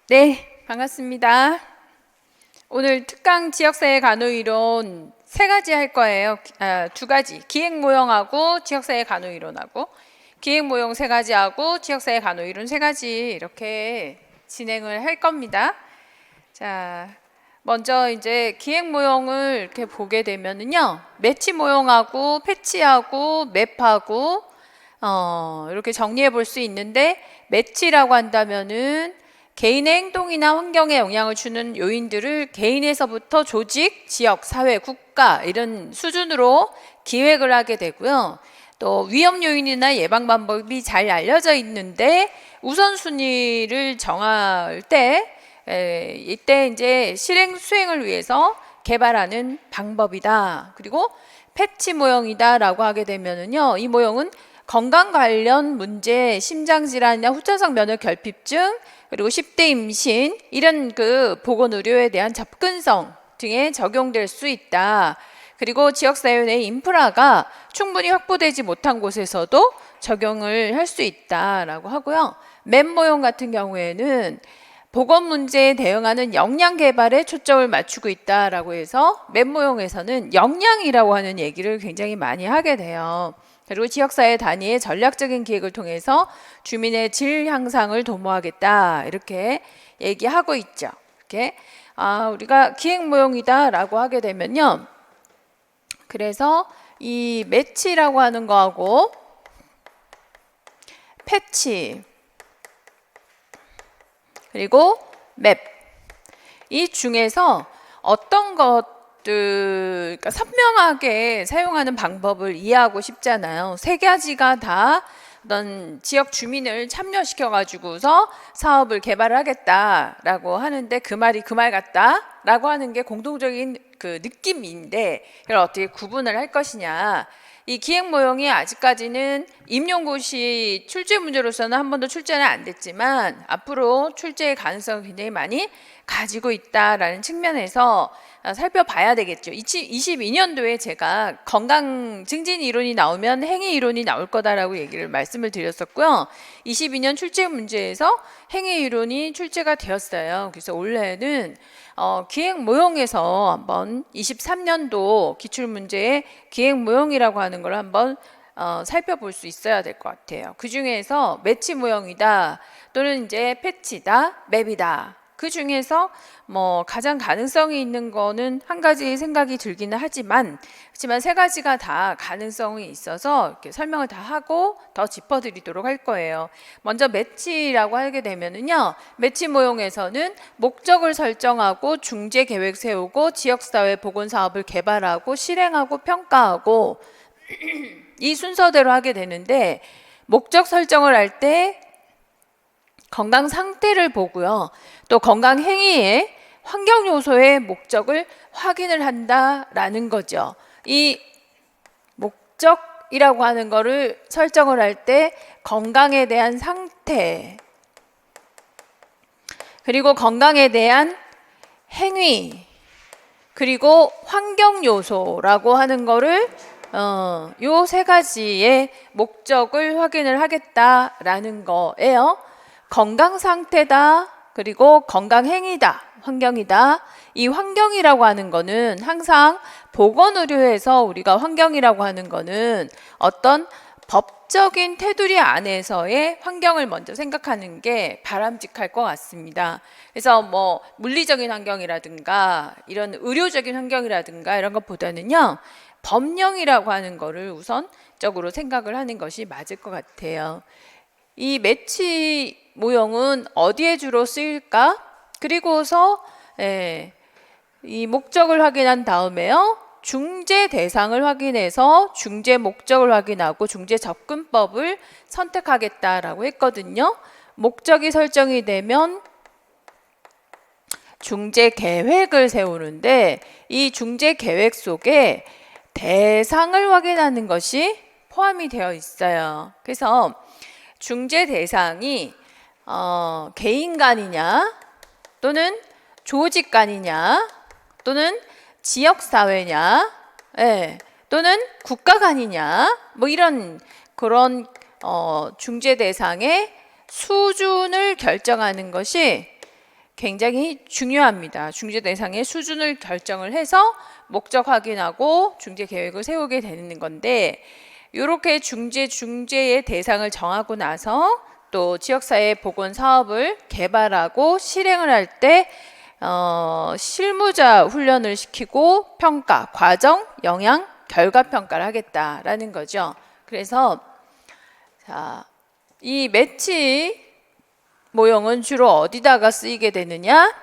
네, 반갑습니다. 오늘 특강 지역사회 간호이론 세 가지 할 거예요. 두 가지. 기획 모형하고 지역사회 간호이론하고 기획 모형 세 가지하고 지역사회 간호이론 세 가지 이렇게 진행을 할 겁니다. 자, 먼저 이제 기획 모형을 이렇게 보게 되면은요. 매치 모형하고 패치하고 맵하고 이렇게 정리해 볼 수 있는데 매치라고 한다면은 개인의 행동이나 환경에 영향을 주는 요인들을 개인에서부터 조직, 지역, 사회, 국가 이런 수준으로 기획을 하게 되고요. 또 위험 요인이나 예방 방법이 잘 알려져 있는데 우선순위를 정할 때 이때 이제 실행 수행을 위해서 개발하는 방법이다. 그리고 패치 모형이다라고 하게 되면은요, 이 모형은 건강 관련 문제, 심장질환이나 후천성 면역 결핍증, 그리고 10대 임신 이런 그 보건 의료에 대한 접근성 등에 적용될 수 있다. 그리고 지역사회 내 인프라가 충분히 확보되지 못한 곳에서도 적용을 할 수 있다라고 하고요. 맵 모형 같은 경우에는 보건 문제에 대응하는 역량 개발에 초점을 맞추고 있다라고 해서 맵 모형에서는 역량이라고 하는 얘기를 굉장히 많이 하게 돼요. 그리고 지역사회 단위의 전략적인 기획을 통해서 주민의 질 향상을 도모하겠다 이렇게 얘기하고 있죠. 이렇게 우리가 기획 모형이다라고 하게 되면요. 그래서 이 매치라고 하는 거하고 패치 그리고 맵 이 중에서 어떤 그러니까 선명하게 사용하는 방법을 이해하고 싶잖아요. 세 가지가 다 어떤 지역 주민을 참여시켜 가지고서 사업을 개발하겠다라고 하는데 그 말이 그 말 같다라고 하는 게 공통적인 그 느낌인데 이걸 어떻게 구분을 할 것이냐. 이 기획 모형이 아직까지는 임용고시 출제 문제로서는 한 번도 출제는 안 됐지만 앞으로 출제의 가능성을 굉장히 많이 가지고 있다라는 측면에서 살펴봐야 되겠죠. 22년도에 제가 건강 증진 이론이 나오면 행위 이론이 나올 거다라고 얘기를 말씀을 드렸었고요. 22년 출제 문제에서 행위 이론이 출제가 되었어요. 그래서 올해는 기획 모형에서 한번 23년도 기출 문제의 기획 모형이라고 하는 걸 한번 살펴볼 수 있어야 될 것 같아요. 그 중에서 매치 모형이다 또는 이제 패치다, 맵이다. 그 중에서 뭐 가장 가능성이 있는 거는 한 가지 생각이 들기는 하지만 그렇지만 세 가지가 다 가능성이 있어서 이렇게 설명을 다 하고 더 짚어드리도록 할 거예요. 먼저 매치라고 하게 되면은요, 매치 모형에서는 목적을 설정하고 중재 계획 세우고 지역사회 보건 사업을 개발하고 실행하고 평가하고 이 순서대로 하게 되는데 목적 설정을 할 때 건강 상태를 보고요. 또 건강 행위의 환경 요소의 목적을 확인을 한다라는 거죠. 이 목적이라고 하는 거를 설정을 할 때 건강에 대한 상태 그리고 건강에 대한 행위 그리고 환경 요소라고 하는 거를 요 세 가지의 목적을 확인을 하겠다라는 거예요. 건강 상태다. 그리고 건강 행위다. 환경이다. 이 환경이라고 하는 거는 항상 보건의료에서 우리가 환경이라고 하는 거는 어떤 법적인 테두리 안에서의 환경을 먼저 생각하는 게 바람직할 것 같습니다. 그래서 뭐 물리적인 환경이라든가 이런 의료적인 환경이라든가 이런 것보다는요. 법령이라고 하는 거를 우선적으로 생각을 하는 것이 맞을 것 같아요. 이 매치 모형은 어디에 주로 쓰일까? 그리고서 이 목적을 확인한 다음에요. 중재 대상을 확인해서 중재 목적을 확인하고 중재 접근법을 선택하겠다라고 했거든요. 목적이 설정이 되면 중재 계획을 세우는데 이 중재 계획 속에 대상을 확인하는 것이 포함이 되어 있어요. 그래서 중재 대상이 개인 간이냐 또는 조직 간이냐 또는 지역 사회냐 또는 국가 간이냐 뭐 이런 그런 중재 대상의 수준을 결정하는 것이 굉장히 중요합니다. 중재 대상의 수준을 결정을 해서 목적 확인하고 중재 계획을 세우게 되는 건데, 이렇게 중재의 대상을 정하고 나서 또 지역사회 보건 사업을 개발하고 실행을 할 때 실무자 훈련을 시키고 평가, 과정, 영향, 결과 평가를 하겠다라는 거죠. 그래서 이 매치 모형은 주로 어디다가 쓰이게 되느냐?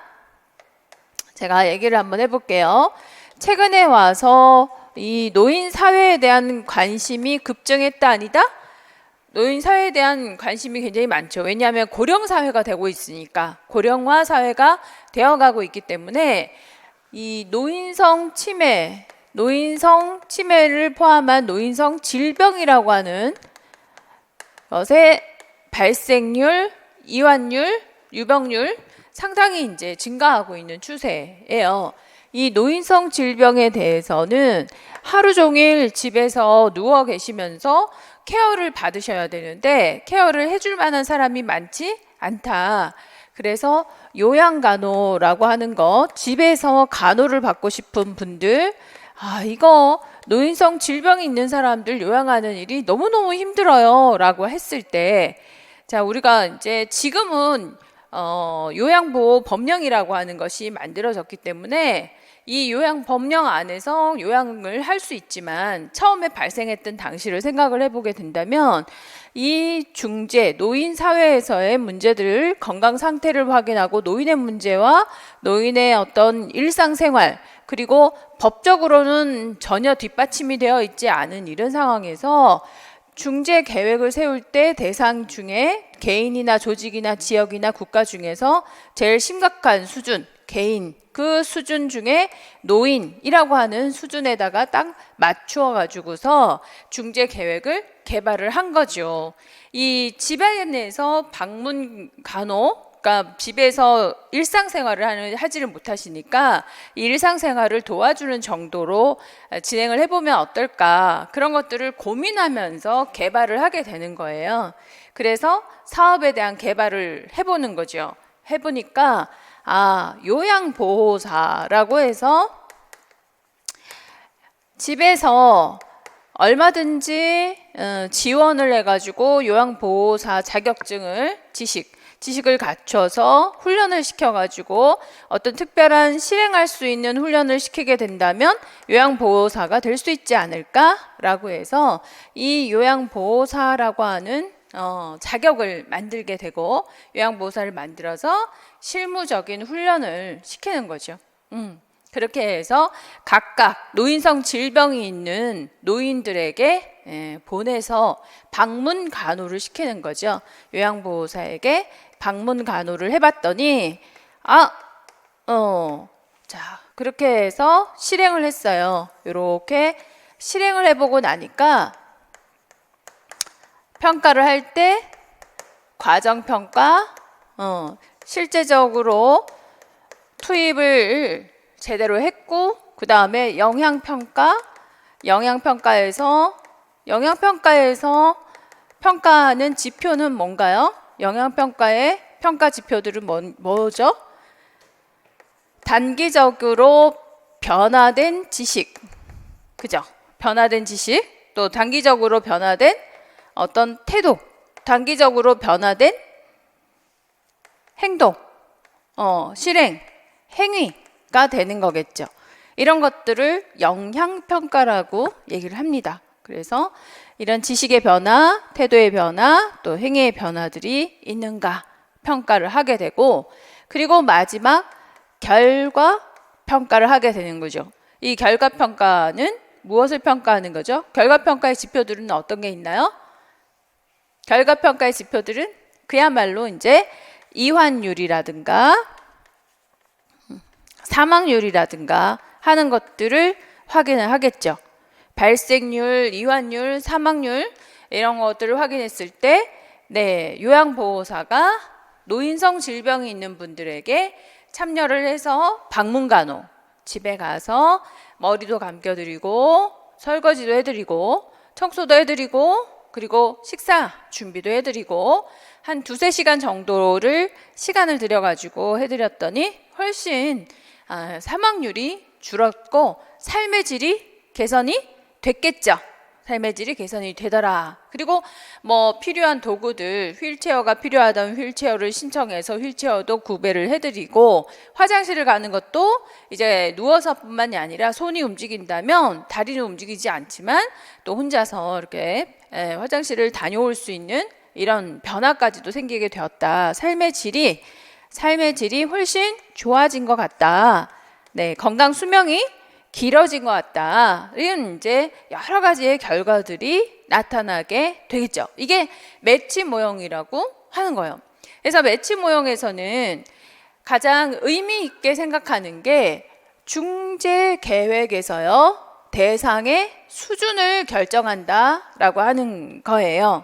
제가 얘기를 한번 해볼게요. 최근에 와서 이 노인 사회에 대한 관심이 급증했다 아니다? 노인 사회에 대한 관심이 굉장히 많죠. 왜냐하면 고령 사회가 되고 있으니까, 고령화 사회가 되어가고 있기 때문에 이 노인성 치매를 포함한 노인성 질병이라고 하는 것의 발생률, 이완율, 유병률 상당히 이제 증가하고 있는 추세예요. 이 노인성 질병에 대해서는 하루 종일 집에서 누워 계시면서 케어를 받으셔야 되는데 케어를 해줄 만한 사람이 많지 않다. 그래서 요양간호라고 하는 거, 집에서 간호를 받고 싶은 분들, 이거 노인성 질병이 있는 사람들 요양하는 일이 너무너무 힘들어요 라고 했을 때, 자, 우리가 이제 지금은 요양보호 법령이라고 하는 것이 만들어졌기 때문에 이 요양 법령 안에서 요양을 할 수 있지만, 처음에 발생했던 당시를 생각을 해보게 된다면 이 중재, 노인 사회에서의 문제들을, 건강 상태를 확인하고 노인의 문제와 노인의 어떤 일상생활, 그리고 법적으로는 전혀 뒷받침이 되어 있지 않은 이런 상황에서 중재 계획을 세울 때 대상 중에 개인이나 조직이나 지역이나 국가 중에서 제일 심각한 수준, 개인, 그 수준 중에 노인이라고 하는 수준에다가 딱 맞추어 가지고서 중재 계획을 개발을 한 거죠. 이 집안에서 방문 간호, 그러니까 집에서 일상생활을 하지를 못하시니까 이 일상생활을 도와주는 정도로 진행을 해보면 어떨까, 그런 것들을 고민하면서 개발을 하게 되는 거예요. 그래서 사업에 대한 개발을 해보는 거죠. 해보니까 요양보호사라고 해서 집에서 얼마든지 지원을 해가지고 요양보호사 자격증을 지식을 갖춰서 훈련을 시켜가지고 어떤 특별한 실행할 수 있는 훈련을 시키게 된다면 요양보호사가 될 수 있지 않을까라고 해서 이 요양보호사라고 하는 자격을 만들게 되고, 요양보호사를 만들어서 실무적인 훈련을 시키는 거죠. 그렇게 해서 각각 노인성 질병이 있는 노인들에게 보내서 방문 간호를 시키는 거죠. 요양보호사에게 방문 간호를 해봤더니 자, 그렇게 해서 실행을 했어요. 이렇게 실행을 해보고 나니까 평가를 할 때 과정평가, 실제적으로 투입을 제대로 했고, 그 다음에 영향평가에서 평가하는 지표는 뭔가요? 영향평가의 평가 지표들은 뭐죠? 단기적으로 변화된 지식, 그죠? 변화된 지식, 또 단기적으로 변화된 어떤 태도, 단기적으로 변화된 행동, 실행, 행위가 되는 거겠죠. 이런 것들을 영향평가라고 얘기를 합니다. 그래서 이런 지식의 변화, 태도의 변화, 또 행위의 변화들이 있는가 평가를 하게 되고, 그리고 마지막 결과 평가를 하게 되는 거죠. 이 결과 평가는 무엇을 평가하는 거죠? 결과 평가의 지표들은 어떤 게 있나요? 결과 평가의 지표들은 그야말로 이제 이환율이라든가 사망률이라든가 하는 것들을 확인을 하겠죠. 발생률, 이환율, 사망률 이런 것들을 확인했을 때 요양보호사가 노인성 질병이 있는 분들에게 참여를 해서 방문간호, 집에 가서 머리도 감겨드리고 설거지도 해드리고 청소도 해드리고 그리고 식사 준비도 해드리고 한 두세 시간 정도를 시간을 들여가지고 해드렸더니 훨씬 사망률이 줄었고 삶의 질이 개선이 됐겠죠. 삶의 질이 개선이 되더라. 그리고 뭐 필요한 도구들, 휠체어가 필요하다면 휠체어를 신청해서 휠체어도 구매를 해드리고, 화장실을 가는 것도 이제 누워서뿐만이 아니라 손이 움직인다면 다리는 움직이지 않지만 또 혼자서 이렇게 화장실을 다녀올 수 있는 이런 변화까지도 생기게 되었다. 삶의 질이 훨씬 좋아진 것 같다. 네, 건강 수명이 길어진 것 같다. 이런 이제 여러 가지의 결과들이 나타나게 되겠죠. 이게 매치 모형이라고 하는 거예요. 그래서 매치 모형에서는 가장 의미 있게 생각하는 게 중재 계획에서요, 대상의 수준을 결정한다라고 하는 거예요.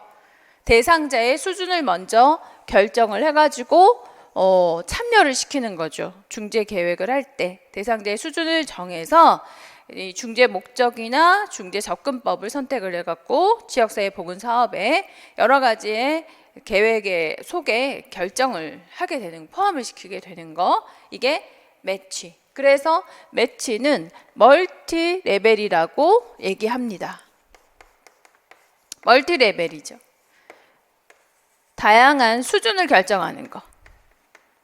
대상자의 수준을 먼저 결정을 해가지고 참여를 시키는 거죠. 중재 계획을 할 때 대상자의 수준을 정해서 이 중재 목적이나 중재 접근법을 선택을 해갖고 지역사회 보건 사업에 여러 가지의 계획의 속에 결정을 하게 되는, 포함을 시키게 되는 거, 이게 매치. 그래서 매치는 멀티 레벨이라고 얘기합니다. 멀티 레벨이죠. 다양한 수준을 결정하는 거.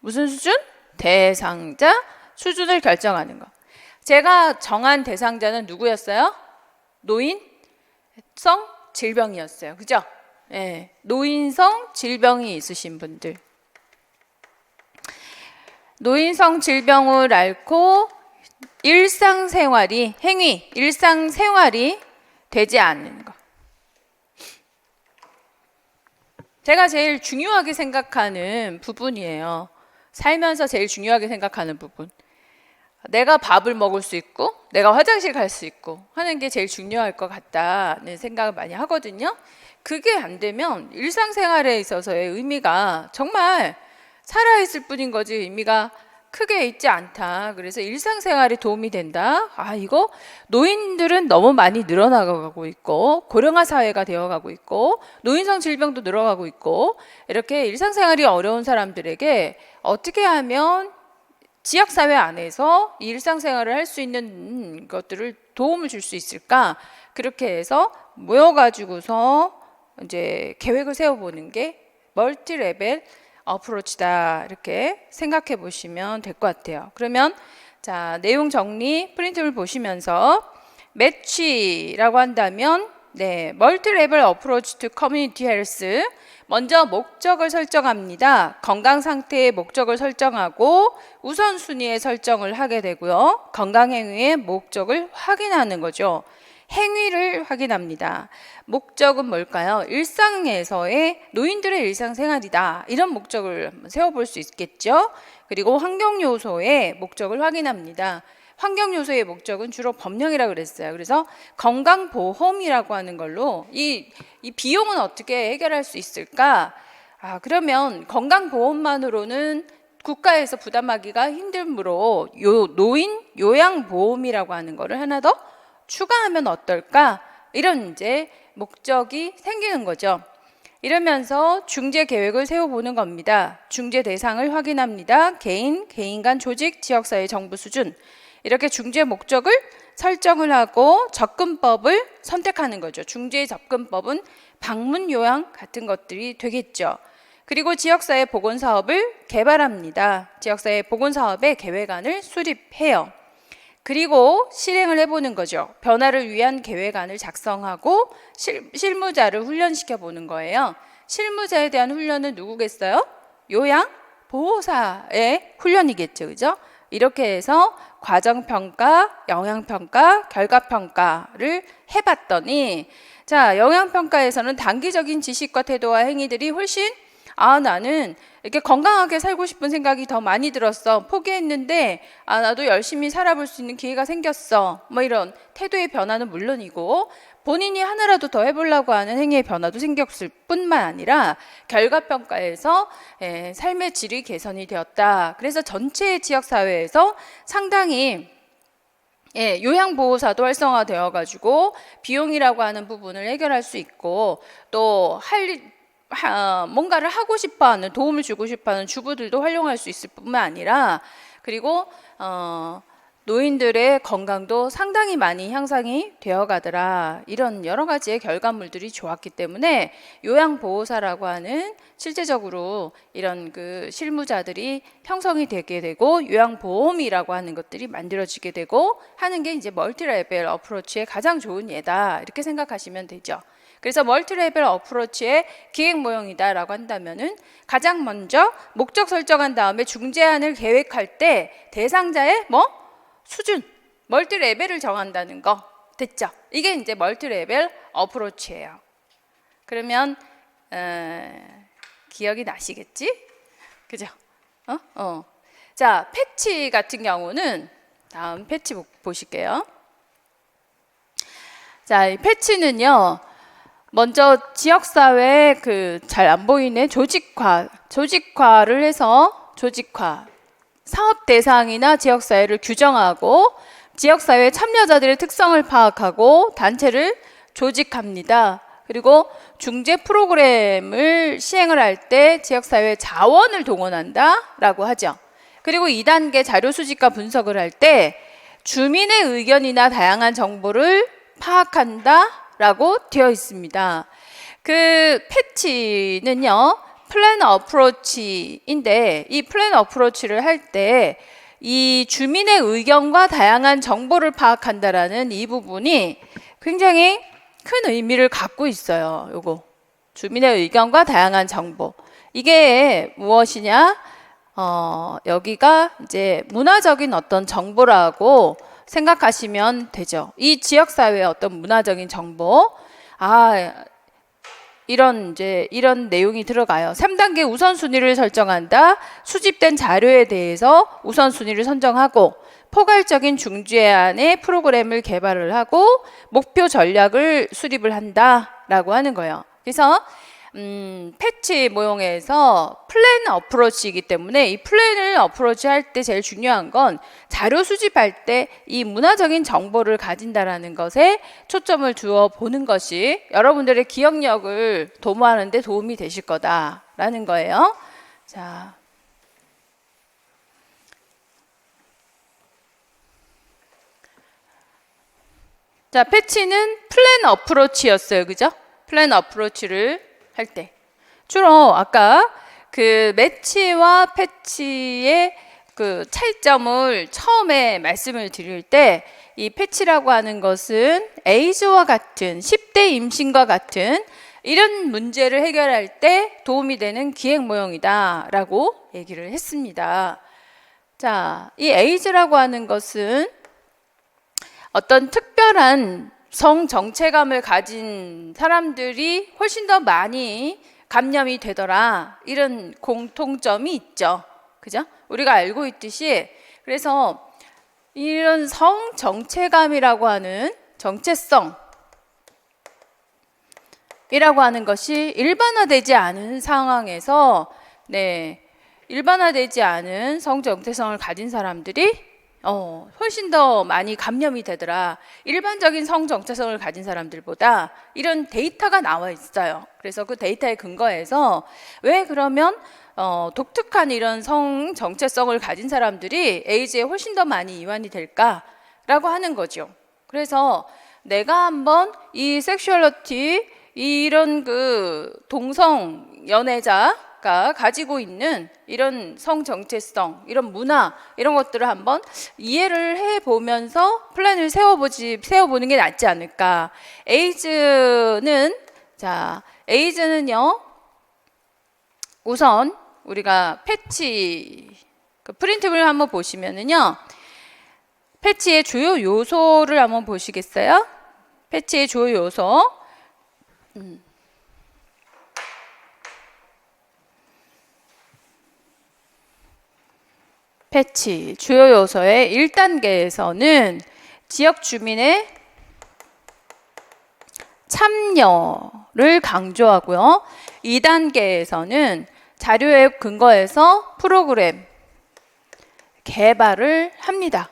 무슨 수준? 대상자 수준을 결정하는 거. 제가 정한 대상자는 누구였어요? 노인성 질병이었어요. 그죠? 네, 노인성 질병이 있으신 분들. 노인성 질병을 앓고 일상생활이 되지 않는 거. 제가 제일 중요하게 생각하는 부분이에요. 살면서 제일 중요하게 생각하는 부분. 내가 밥을 먹을 수 있고 내가 화장실 갈 수 있고 하는 게 제일 중요할 것 같다는 생각을 많이 하거든요. 그게 안 되면 일상생활에 있어서의 의미가 정말 살아있을 뿐인 거지 의미가 크게 있지 않다. 그래서 일상생활에 도움이 된다. 이거 노인들은 너무 많이 늘어나가고 있고 고령화 사회가 되어가고 있고 노인성 질병도 늘어가고 있고 이렇게 일상생활이 어려운 사람들에게 어떻게 하면 지역사회 안에서 일상생활을 할 수 있는 것들을 도움을 줄 수 있을까? 그렇게 해서 모여가지고서 이제 계획을 세워보는 게 멀티 레벨 어프로치다, 이렇게 생각해 보시면 될 것 같아요. 그러면 자, 내용 정리 프린트를 보시면서 매치라고 한다면 멀티 레벨 어프로치 투 커뮤니티 헬스, 먼저 목적을 설정합니다. 건강 상태의 목적을 설정하고 우선순위의 설정을 하게 되고요. 건강 행위의 목적을 확인하는 거죠. 행위를 확인합니다. 목적은 뭘까요? 일상에서의 노인들의 일상생활이다. 이런 목적을 세워볼 수 있겠죠. 그리고 환경요소의 목적을 확인합니다. 환경요소의 목적은 주로 법령이라고 그랬어요. 그래서 건강보험이라고 하는 걸로 이 비용은 어떻게 해결할 수 있을까? 그러면 건강보험만으로는 국가에서 부담하기가 힘들므로 노인 요양보험이라고 하는 거를 하나 더 추가하면 어떨까? 이런 이제 목적이 생기는 거죠. 이러면서 중재 계획을 세워보는 겁니다. 중재 대상을 확인합니다. 개인 간 조직, 지역사회, 정부 수준. 이렇게 중재 목적을 설정을 하고 접근법을 선택하는 거죠. 중재의 접근법은 방문 요양 같은 것들이 되겠죠. 그리고 지역사회 보건사업을 개발합니다. 지역사회 보건사업의 계획안을 수립해요. 그리고 실행을 해보는 거죠. 변화를 위한 계획안을 작성하고 실무자를 훈련시켜 보는 거예요. 실무자에 대한 훈련은 누구겠어요? 요양보호사의 훈련이겠죠. 그죠? 이렇게 해서 과정평가, 영향평가, 결과평가를 해봤더니, 자, 영향평가에서는 단기적인 지식과 태도와 행위들이 훨씬 나는 이렇게 건강하게 살고 싶은 생각이 더 많이 들었어. 포기했는데 나도 열심히 살아볼 수 있는 기회가 생겼어. 뭐 이런 태도의 변화는 물론이고 본인이 하나라도 더 해보려고 하는 행위의 변화도 생겼을 뿐만 아니라 결과평가에서 삶의 질이 개선이 되었다. 그래서 전체 지역사회에서 상당히 요양보호사도 활성화되어 가지고 비용이라고 하는 부분을 해결할 수 있고 또 뭔가를 하고 싶어하는, 도움을 주고 싶어하는 주부들도 활용할 수 있을 뿐만 아니라, 그리고 노인들의 건강도 상당히 많이 향상이 되어 가더라. 이런 여러 가지의 결과물들이 좋았기 때문에 요양보호사라고 하는, 실제적으로 이런 그 실무자들이 형성이 되게 되고 요양보험이라고 하는 것들이 만들어지게 되고 하는 게 이제 멀티레벨 어프로치의 가장 좋은 예다, 이렇게 생각하시면 되죠. 그래서 멀티레벨 어프로치의 기획 모형이다라고 한다면은 가장 먼저 목적 설정한 다음에 중재안을 계획할 때 대상자의 수준, 멀티레벨을 정한다는 거 됐죠? 이게 이제 멀티레벨 어프로치예요. 그러면 기억이 나시겠지? 그죠? 자, 패치 같은 경우는 다음 패치 보실게요. 자, 이 패치는요, 먼저 지역사회 잘 안 보이네, 조직화를 해서 사업 대상이나 지역사회를 규정하고 지역사회 참여자들의 특성을 파악하고 단체를 조직합니다. 그리고 중재 프로그램을 시행을 할 때 지역사회 자원을 동원한다 라고 하죠. 그리고 2단계 자료 수집과 분석을 할 때 주민의 의견이나 다양한 정보를 파악한다 라고 되어 있습니다. 그 패치는요, 플랜 어프로치인데, 이 플랜 어프로치를 할 때 이 주민의 의견과 다양한 정보를 파악한다라는 이 부분이 굉장히 큰 의미를 갖고 있어요. 요거 주민의 의견과 다양한 정보, 이게 무엇이냐? 여기가 이제 문화적인 어떤 정보라고 생각하시면 되죠. 이 지역사회의 어떤 문화적인 정보, 이런 내용이 들어가요. 3단계 우선순위를 설정한다. 수집된 자료에 대해서 우선순위를 선정하고 포괄적인 중재안의 프로그램을 개발을 하고 목표 전략을 수립을 한다라고 하는 거예요. 그래서 패치 모형에서 플랜 어프로치이기 때문에 이 플랜을 어프로치 할 때 제일 중요한 건 자료 수집할 때 이 문화적인 정보를 가진다라는 것에 초점을 두어 보는 것이 여러분들의 기억력을 도모하는 데 도움이 되실 거다라는 거예요. 자, 패치는 플랜 어프로치였어요. 그죠? 플랜 어프로치를 할 때 주로 아까 그 매치와 패치의 그 차이점을 처음에 말씀을 드릴 때, 이 패치라고 하는 것은 에이즈와 같은 10대 임신과 같은 이런 문제를 해결할 때 도움이 되는 기획 모형이다 라고 얘기를 했습니다. 자, 이 에이즈라고 하는 것은 어떤 특별한 성 정체감을 가진 사람들이 훨씬 더 많이 감염이 되더라, 이런 공통점이 있죠. 그죠? 우리가 알고 있듯이, 그래서 이런 성 정체감이라고 하는 정체성이라고 하는 것이 일반화되지 않은 상황에서, 일반화되지 않은 성 정체성을 가진 사람들이 훨씬 더 많이 감염이 되더라, 일반적인 성 정체성을 가진 사람들보다, 이런 데이터가 나와 있어요. 그래서 그 데이터에 근거해서 왜 그러면 독특한 이런 성 정체성을 가진 사람들이 에이즈에 훨씬 더 많이 이완이 될까라고 하는 거죠. 그래서 내가 한번 이 섹슈얼리티, 이런 그 동성 연애자가 가지고 있는 이런 성 정체성, 이런 문화, 이런 것들을 한번 이해를 해보면서 플랜을 세워보는 게 낫지 않을까. 에이즈는요, 우선 우리가 패치 그 프린트를 한번 보시면은요, 패치의 주요 요소를 한번 보시겠어요? 패치의 주요 요소. 패치 주요 요소의 1단계에서는 지역 주민의 참여를 강조하고요. 2단계에서는 자료에 근거해서 프로그램 개발을 합니다.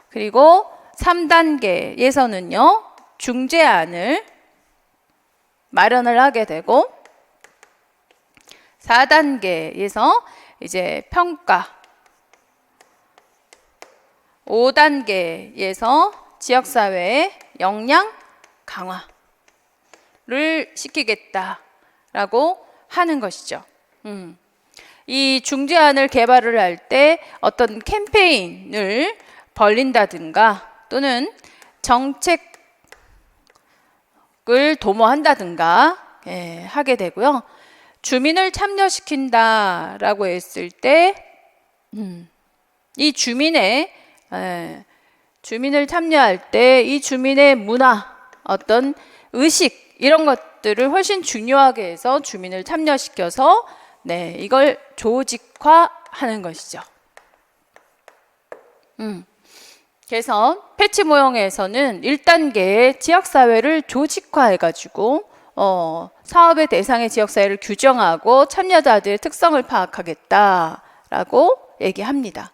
그리고 3단계에서는요, 중재안을 마련을 하게 되고, 4단계에서 이제 평가, 5단계에서 지역사회의 역량 강화를 시키겠다라고 하는 것이죠. 이 중재안을 개발을 할 때 어떤 캠페인을 벌린다든가 또는 정책을 도모한다든가 하게 되고요. 주민을 참여시킨다라고 했을 때 이 주민을 참여할 때 이 주민의 문화, 어떤 의식 이런 것들을 훨씬 중요하게 해서 주민을 참여시켜서 이걸 조직화하는 것이죠. 그래서 패치 모형에서는 1단계의 지역사회를 조직화해가지고 사업의 대상의 지역사회를 규정하고 참여자들의 특성을 파악하겠다라고 얘기합니다.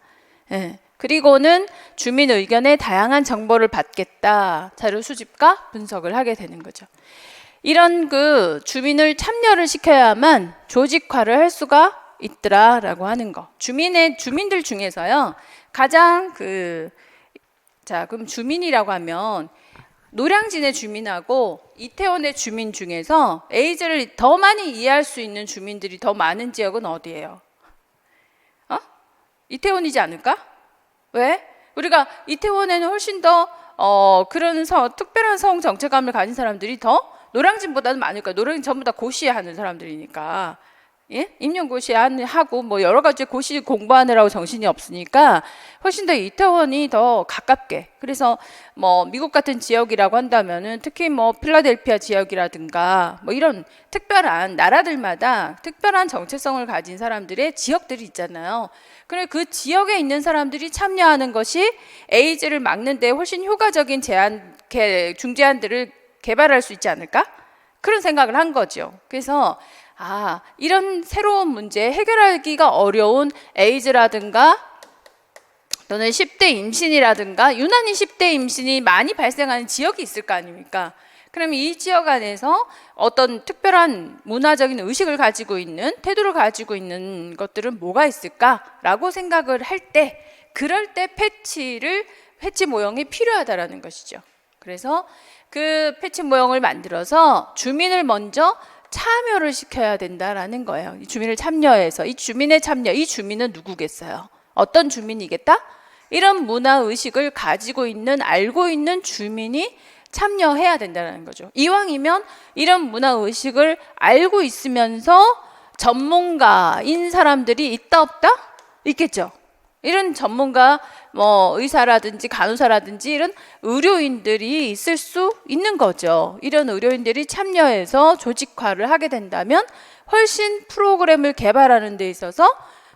그리고는 주민 의견의 다양한 정보를 받겠다. 자료 수집과 분석을 하게 되는 거죠. 이런 그 주민을 참여를 시켜야만 조직화를 할 수가 있더라라고 하는 거. 주민들 중에서요. 가장 그럼 주민이라고 하면 노량진의 주민하고 이태원의 주민 중에서 에이즈를 더 많이 이해할 수 있는 주민들이 더 많은 지역은 어디예요? 이태원이지 않을까? 왜? 우리가 이태원에는 훨씬 더 그런 특별한 성 정체감을 가진 사람들이 더 노량진보다는 많을까? 노량진 전부 다 고시하는 사람들이니까. 예? 임용고시 하고 뭐 여러 가지 고시 공부하느라고 정신이 없으니까 훨씬 더 이태원이 더 가깝게. 그래서 뭐 미국 같은 지역이라고 한다면은 특히 뭐 필라델피아 지역이라든가 뭐 이런 특별한 나라들마다 특별한 정체성을 가진 사람들의 지역들이 있잖아요. 그래 그 지역에 있는 사람들이 참여하는 것이 에이즈를 막는 데 훨씬 효과적인 중재안들을 개발할 수 있지 않을까? 그런 생각을 한 거죠. 그래서 이런 새로운 문제, 해결하기가 어려운 에이즈라든가 또는 10대 임신이라든가 유난히 10대 임신이 많이 발생하는 지역이 있을 거 아닙니까? 그럼 이 지역 안에서 어떤 특별한 문화적인 의식을 가지고 있는, 태도를 가지고 있는 것들은 뭐가 있을까라고 생각을 할 때, 그럴 때 패치 모형이 필요하다라는 것이죠. 그래서 그 패치 모형을 만들어서 주민을 먼저 참여를 시켜야 된다라는 거예요. 이 주민을 참여해서 이 주민의 참여, 이 주민은 누구겠어요? 어떤 주민이겠다? 이런 문화 의식을 가지고 있는, 알고 있는 주민이 참여해야 된다는 거죠. 이왕이면 이런 문화 의식을 알고 있으면서 전문가인 사람들이 있다 없다? 있겠죠. 이런 전문가, 뭐 의사라든지 간호사라든지 이런 의료인들이 있을 수 있는 거죠. 이런 의료인들이 참여해서 조직화를 하게 된다면 훨씬 프로그램을 개발하는 데 있어서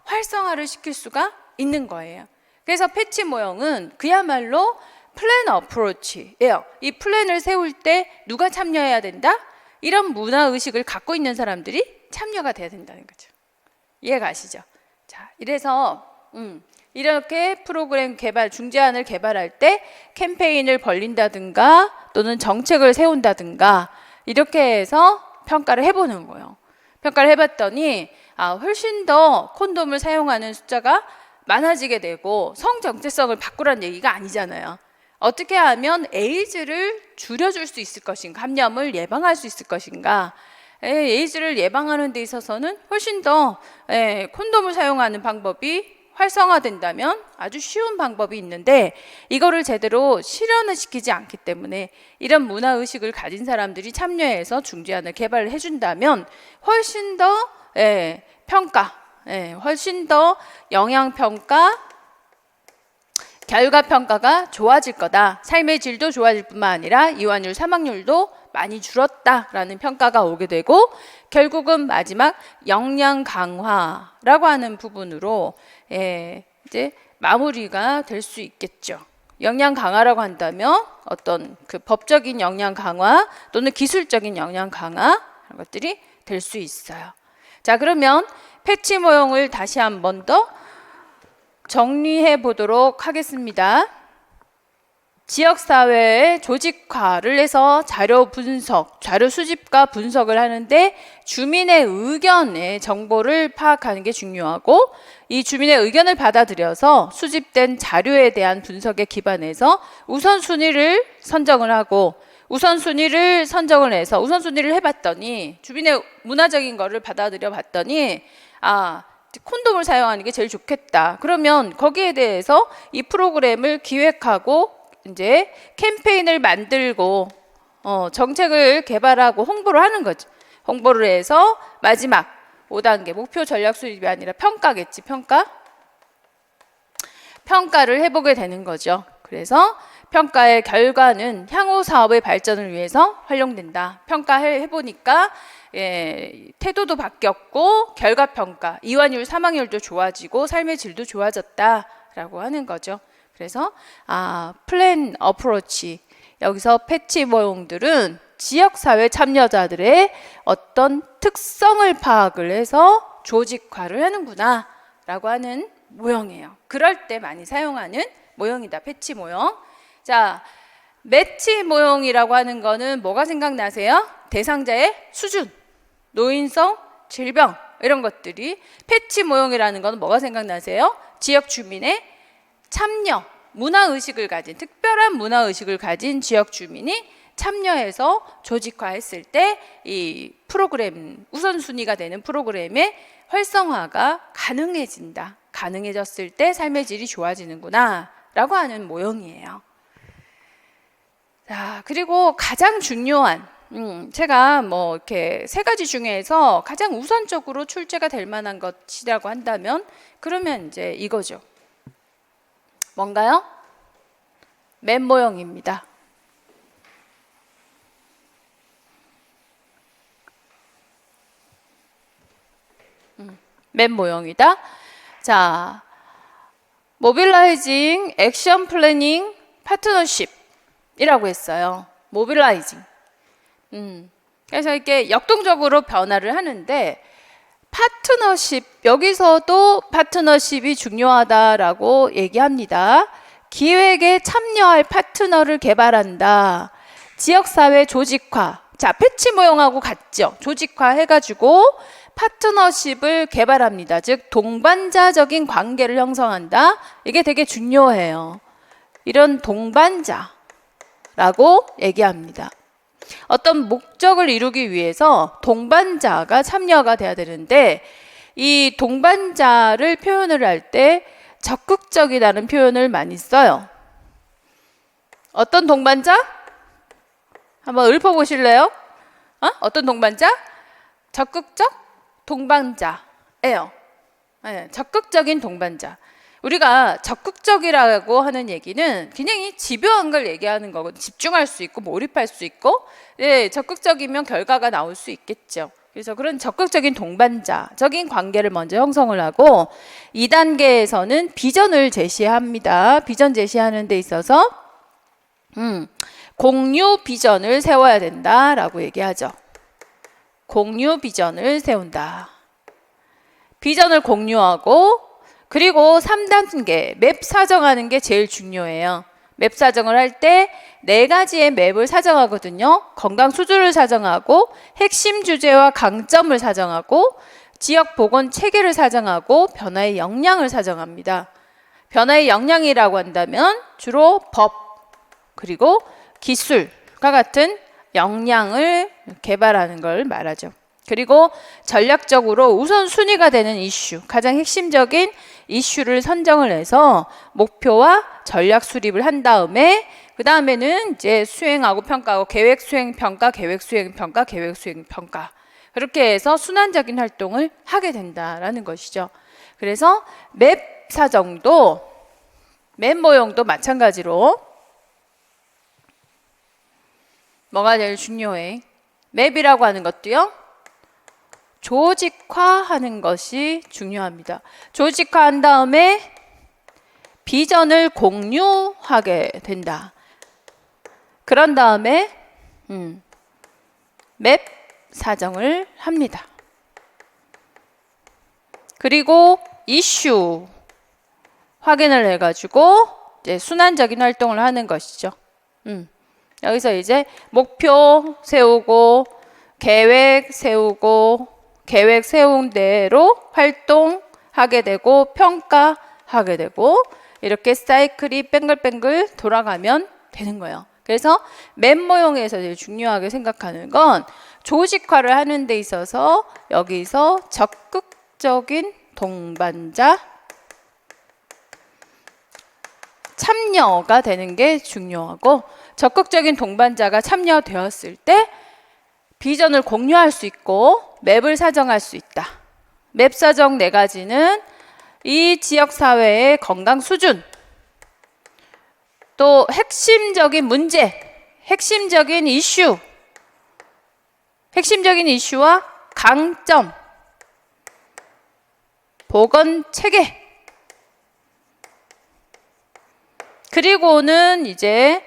활성화를 시킬 수가 있는 거예요. 그래서 패치 모형은 그야말로 플랜 어프로치예요. 이 플랜을 세울 때 누가 참여해야 된다? 이런 문화 의식을 갖고 있는 사람들이 참여가 돼야 된다는 거죠. 이해가 가시죠? 자, 이래서 이렇게 프로그램 개발, 중재안을 개발할 때 캠페인을 벌린다든가 또는 정책을 세운다든가 이렇게 해서 평가를 해보는 거예요. 평가를 해봤더니 훨씬 더 콘돔을 사용하는 숫자가 많아지게 되고 성 정체성을 바꾸라는 얘기가 아니잖아요. 어떻게 하면 에이즈를 줄여줄 수 있을 것인가, 감염을 예방할 수 있을 것인가. 에이즈를 예방하는 데 있어서는 훨씬 더 콘돔을 사용하는 방법이 활성화된다면 아주 쉬운 방법이 있는데 이거를 제대로 실현을 시키지 않기 때문에 이런 문화의식을 가진 사람들이 참여해서 중재안을 개발을 해준다면 훨씬 더 평가, 훨씬 더 영향평가, 결과평가가 좋아질 거다. 삶의 질도 좋아질 뿐만 아니라 이완율, 사망률도 많이 줄었다라는 평가가 오게 되고 결국은 마지막 역량 강화라고 하는 부분으로 이제 마무리가 될 수 있겠죠. 역량 강화라고 한다면 어떤 그 법적인 역량 강화 또는 기술적인 역량 강화 이런 것들이 될 수 있어요. 자, 그러면 패치 모형을 다시 한 번 더 정리해 보도록 하겠습니다. 지역사회의 조직화를 해서 자료 분석, 자료 수집과 분석을 하는데 주민의 의견의 정보를 파악하는 게 중요하고, 이 주민의 의견을 받아들여서 수집된 자료에 대한 분석에 기반해서 우선순위를 선정을 하고, 우선순위를 선정을 해서 우선순위를 해봤더니 주민의 문화적인 거를 받아들여 봤더니 콘돔을 사용하는 게 제일 좋겠다. 그러면 거기에 대해서 이 프로그램을 기획하고 이제 캠페인을 만들고 정책을 개발하고 홍보를 하는 거죠. 홍보를 해서 마지막 5단계 목표 전략 수립이 아니라 평가겠지. 평가를 해보게 되는 거죠. 그래서 평가의 결과는 향후 사업의 발전을 위해서 활용된다. 평가해보니까 태도도 바뀌었고 결과평가, 이완율, 사망률도 좋아지고 삶의 질도 좋아졌다라고 하는 거죠. 그래서 플랜 어프로치, 여기서 패치 모형들은 지역사회 참여자들의 어떤 특성을 파악을 해서 조직화를 하는구나 라고 하는 모형이에요. 그럴 때 많이 사용하는 모형이다. 패치 모형. 자, 매치 모형이라고 하는 거는 뭐가 생각나세요? 대상자의 수준, 노인성, 질병 이런 것들이. 패치 모형이라는 거는 뭐가 생각나세요? 지역 주민의 참여, 문화의식을 가진, 특별한 문화의식을 가진 지역 주민이 참여해서 조직화했을 때 이 프로그램, 우선순위가 되는 프로그램의 활성화가 가능해진다. 가능해졌을 때 삶의 질이 좋아지는구나 라고 하는 모형이에요. 자, 그리고 가장 중요한, 제가 이렇게 3가지 중에서 가장 우선적으로 출제가 될 만한 것이라고 한다면, 그러면 이제 이거죠. 뭔가요? 맵 모형입니다. 맵 모형이다. 자, 모빌라이징, 액션 플래닝, 파트너십 이라고 했어요. 모빌라이징. 그래서 이렇게 역동적으로 변화를 하는데, 파트너십, 여기서도 파트너십이 중요하다라고 얘기합니다. 기획에 참여할 파트너를 개발한다. 지역사회 조직화. 자, 패치 모형하고 같죠? 조직화 해가지고 파트너십을 개발합니다. 즉, 동반자적인 관계를 형성한다. 이게 되게 중요해요. 이런 동반자라고 얘기합니다. 어떤 목적을 이루기 위해서 동반자가 참여가 돼야 되는데, 이 동반자를 표현을 할 때 적극적이라는 표현을 많이 써요. 어떤 동반자? 한번 읊어보실래요? 어떤 동반자? 적극적 동반자예요. 네, 적극적인 동반자. 우리가 적극적이라고 하는 얘기는 그냥 이 집요한 걸 얘기하는 거거든요. 집중할 수 있고 몰입할 수 있고, 적극적이면 결과가 나올 수 있겠죠. 그래서 그런 적극적인 동반자적인 관계를 먼저 형성을 하고, 2단계에서는 비전을 제시합니다. 비전 제시하는 데 있어서 공유 비전을 세워야 된다라고 얘기하죠. 공유 비전을 세운다. 비전을 공유하고, 그리고 3단계 맵 사정하는 게 제일 중요해요. 맵 사정을 할 때 4가지의 맵을 사정하거든요. 건강 수준을 사정하고, 핵심 주제와 강점을 사정하고, 지역 보건 체계를 사정하고, 변화의 역량을 사정합니다. 변화의 역량이라고 한다면 주로 법, 그리고 기술과 같은 역량을 개발하는 걸 말하죠. 그리고 전략적으로 우선순위가 되는 이슈, 가장 핵심적인 이슈를 선정을 해서 목표와 전략 수립을 한 다음에, 그 다음에는 이제 수행하고 평가하고, 계획 수행 평가, 계획 수행 평가, 계획 수행 평가, 그렇게 해서 순환적인 활동을 하게 된다라는 것이죠. 그래서 맵 사정도, 맵 모형도 마찬가지로 뭐가 제일 중요해? 맵이라고 하는 것도요, 조직화하는 것이 중요합니다. 조직화한 다음에 비전을 공유하게 된다. 그런 다음에 맵 사정을 합니다. 그리고 이슈 확인을 해가지고 이제 순환적인 활동을 하는 것이죠. 여기서 이제 목표 세우고 계획 세우고 계획 세운 대로 활동하게 되고 평가하게 되고 이렇게 사이클이 뱅글뱅글 돌아가면 되는 거예요. 그래서 맨 모형에서 제일 중요하게 생각하는 건 조직화를 하는 데 있어서 여기서 적극적인 동반자 참여가 되는 게 중요하고, 적극적인 동반자가 참여되었을 때 비전을 공유할 수 있고 맵을 사정할 수 있다. 맵 사정 4가지는 이 지역사회의 건강 수준, 또 핵심적인 문제, 핵심적인 이슈와 강점, 보건 체계, 그리고는 이제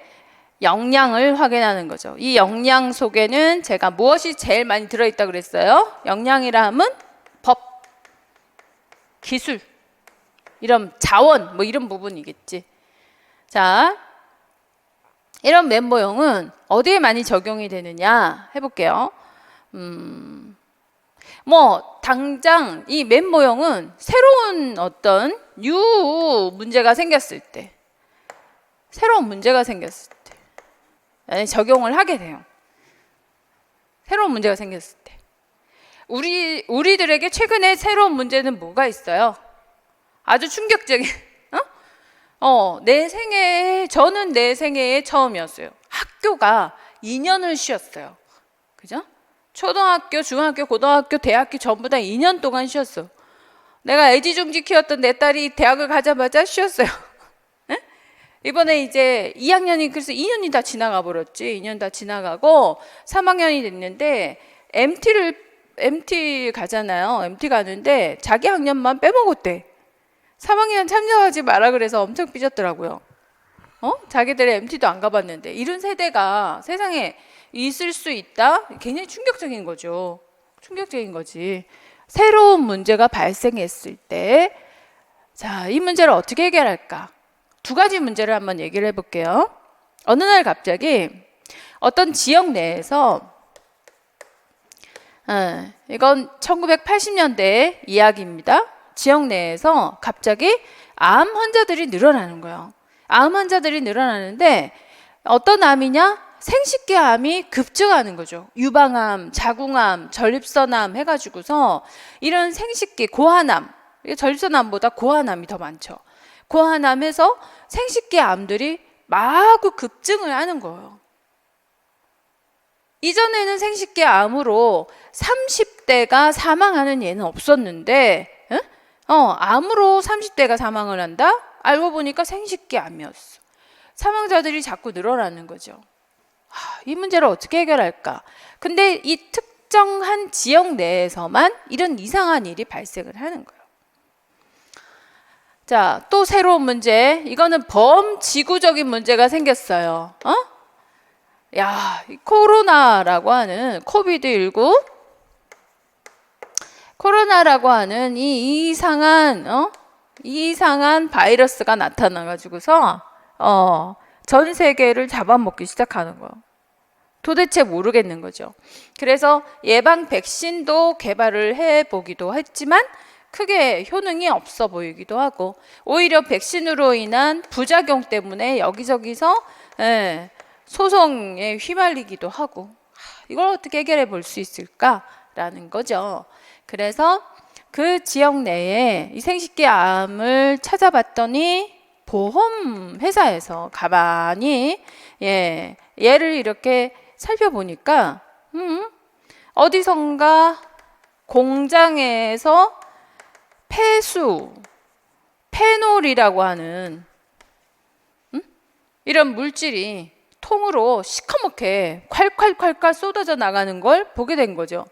역량을 확인하는 거죠. 이 역량 속에는 제가 무엇이 제일 많이 들어있다 그랬어요? 역량이라 하면 법, 기술, 이런 자원, 뭐 이런 부분이겠지. 자, 이런 멤버형은 어디에 많이 적용이 되느냐 해볼게요. 뭐 당장 이 멤버형은 새로운 어떤 문제가 생겼을 때, 적용을 하게 돼요. 새로운 문제가 생겼을 때. 우리들에게 최근에 새로운 문제는 뭐가 있어요? 아주 충격적인, 저는 내 생애에 처음이었어요. 학교가 2년을 쉬었어요. 그죠? 초등학교, 중학교, 고등학교, 대학교 전부 다 2년 동안 쉬었어. 내가 애지중지 키웠던 내 딸이 대학을 가자마자 쉬었어요. 이번에 이제 2학년이 그래서 2년이 다 지나가 버렸지. 2년 다 지나가고 3학년이 됐는데 MT 가잖아요. MT 가는데 자기 학년만 빼먹었대. 3학년 참여하지 마라 그래서 엄청 삐졌더라고요. 자기들의 MT도 안 가봤는데. 이런 세대가 세상에 있을 수 있다? 굉장히 충격적인 거죠. 충격적인 거지. 새로운 문제가 발생했을 때, 자, 이 문제를 어떻게 해결할까? 2가지 문제를 한번 얘기를 해볼게요. 어느 날 갑자기 어떤 지역 내에서, 이건 1980년대 이야기입니다. 지역 내에서 갑자기 암 환자들이 늘어나는 거예요. 암 환자들이 늘어나는데 어떤 암이냐? 생식기암이 급증하는 거죠. 유방암, 자궁암, 전립선암 해가지고서 이런 생식기, 고환암, 전립선암보다 고환암이 더 많죠. 고환암에서 생식기암들이 마구 급증을 하는 거예요. 이전에는 생식기암으로 30대가 사망하는 예는 없었는데, 암으로 30대가 사망을 한다? 알고 보니까 생식기암이었어. 사망자들이 자꾸 늘어나는 거죠. 이 문제를 어떻게 해결할까? 근데 이 특정한 지역 내에서만 이런 이상한 일이 발생을 하는 거예요. 자, 또 새로운 문제. 이거는 범지구적인 문제가 생겼어요. 코로나라고 하는 코비드19, 코로나라고 하는 이 이상한 바이러스가 나타나가지고서 전 세계를 잡아먹기 시작하는 거예요. 도대체 모르겠는 거죠. 그래서 예방 백신도 개발을 해보기도 했지만 크게 효능이 없어 보이기도 하고, 오히려 백신으로 인한 부작용 때문에 여기저기서 소송에 휘말리기도 하고, 이걸 어떻게 해결해 볼 수 있을까라는 거죠. 그래서 그 지역 내에 이 생식기암을 찾아봤더니 보험 회사에서 가만히 얘를 이렇게 살펴보니까 어디선가 공장에서 페놀이라고 하는 이런 물질이 통으로 시커멓게 콸콸콸콸 쏟아져 나가는 걸 보게 된 거죠.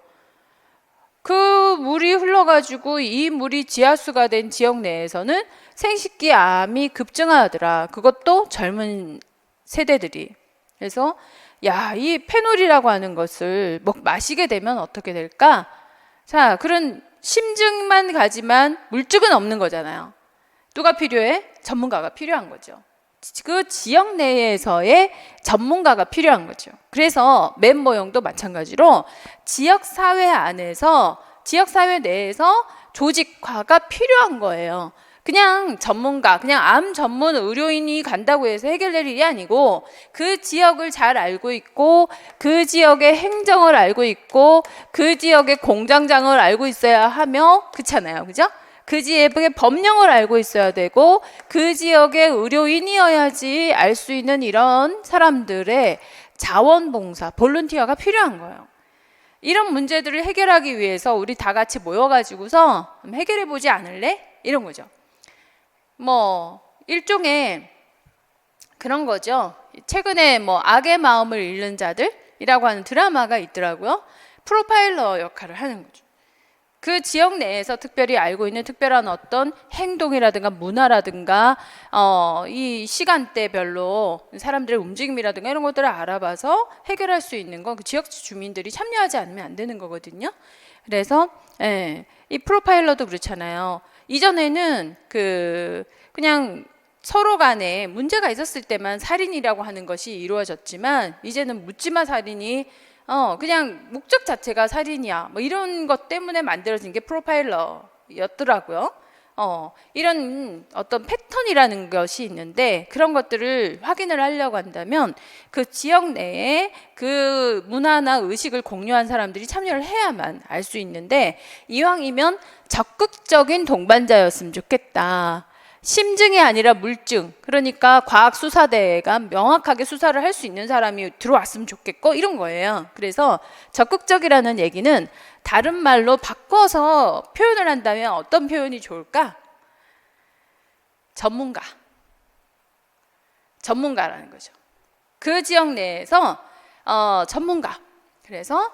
그 물이 흘러가지고 이 물이 지하수가 된 지역 내에서는 생식기암이 급증하더라. 그것도 젊은 세대들이. 그래서 이 페놀이라고 하는 것을 마시게 되면 어떻게 될까? 자, 그런 심증만 가지만 물증은 없는 거잖아요. 누가 필요해? 전문가가 필요한 거죠. 그 지역 내에서의 전문가가 필요한 거죠. 그래서 맵 모형도 마찬가지로 지역사회 안에서, 지역사회 내에서 조직화가 필요한 거예요. 그냥 전문가, 그냥 암 전문 의료인이 간다고 해서 해결될 일이 아니고, 그 지역을 잘 알고 있고, 그 지역의 행정을 알고 있고, 그 지역의 공장장을 알고 있어야 하며, 그렇잖아요. 그죠? 그 지역의 법령을 알고 있어야 되고, 그 지역의 의료인이어야지 알 수 있는 이런 사람들의 자원봉사, 볼런티어가 필요한 거예요. 이런 문제들을 해결하기 위해서 우리 다 같이 모여가지고서 해결해 보지 않을래? 이런 거죠. 뭐 일종의 그런 거죠. 최근에 뭐 악의 마음을 잃는 자들이라고 하는 드라마가 있더라고요. 프로파일러 역할을 하는 거죠. 그 지역 내에서 특별히 알고 있는 특별한 어떤 행동이라든가 문화라든가 이 시간대별로 사람들의 움직임이라든가 이런 것들을 알아봐서 해결할 수 있는 건 그 지역 주민들이 참여하지 않으면 안 되는 거거든요. 그래서 이 프로파일러도 그렇잖아요. 이전에는 그냥 서로 간에 문제가 있었을 때만 살인이라고 하는 것이 이루어졌지만, 이제는 묻지마 살인이 그냥 목적 자체가 살인이야, 뭐 이런 것 때문에 만들어진 게 프로파일러였더라고요. 이런 어떤 패턴이라는 것이 있는데, 그런 것들을 확인을 하려고 한다면 그 지역 내에 그 문화나 의식을 공유한 사람들이 참여를 해야만 알 수 있는데, 이왕이면 적극적인 동반자였으면 좋겠다. 심증이 아니라 물증, 그러니까 과학수사대가 명확하게 수사를 할 수 있는 사람이 들어왔으면 좋겠고, 이런 거예요. 그래서 적극적이라는 얘기는 다른 말로 바꿔서 표현을 한다면 어떤 표현이 좋을까? 전문가라는 거죠. 그 지역 내에서 전문가. 그래서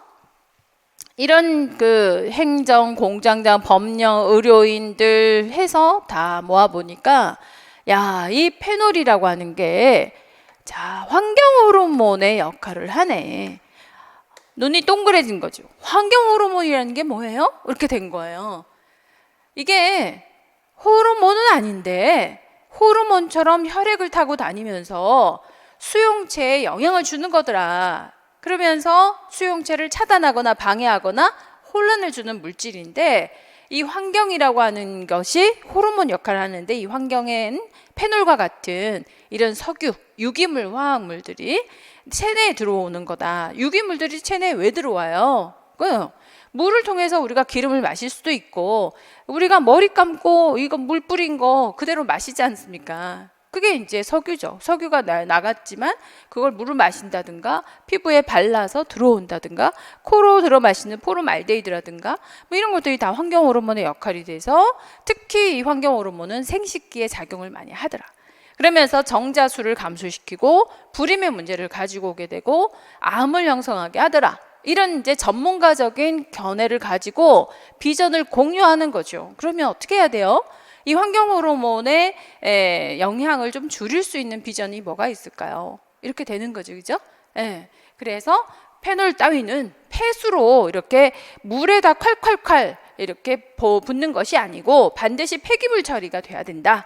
이런 그 행정, 공장장, 법령, 의료인들 해서 다 모아보니까, 야, 이 페놀이라고 하는 게, 자, 환경 호르몬의 역할을 하네. 눈이 동그래진 거죠. 환경 호르몬이라는 게 뭐예요? 이렇게 된 거예요. 이게 호르몬은 아닌데, 호르몬처럼 혈액을 타고 다니면서 수용체에 영향을 주는 거더라. 그러면서 수용체를 차단하거나 방해하거나 혼란을 주는 물질인데, 이 환경이라고 하는 것이 호르몬 역할을 하는데, 이 환경엔 페놀과 같은 이런 석유, 유기물, 화학물들이 체내에 들어오는 거다. 유기물들이 체내에 왜 들어와요? 물을 통해서 우리가 기름을 마실 수도 있고, 우리가 머리 감고 이거 물 뿌린 거 그대로 마시지 않습니까? 그게 이제 석유죠. 석유가 나갔지만 그걸 물을 마신다든가, 피부에 발라서 들어온다든가, 코로 들어 마시는 포름알데히드라든가, 뭐 이런 것들이 다 환경 호르몬의 역할이 돼서, 특히 이 환경 호르몬은 생식기에 작용을 많이 하더라. 그러면서 정자수를 감소시키고 불임의 문제를 가지고 오게 되고 암을 형성하게 하더라. 이런 이제 전문가적인 견해를 가지고 비전을 공유하는 거죠. 그러면 어떻게 해야 돼요? 이 환경 호르몬의 영향을 좀 줄일 수 있는 비전이 뭐가 있을까요? 이렇게 되는 거죠, 그죠? 그래서 페놀 따위는 폐수로 이렇게 물에다 콸콸콸 이렇게 붓는 것이 아니고 반드시 폐기물 처리가 돼야 된다.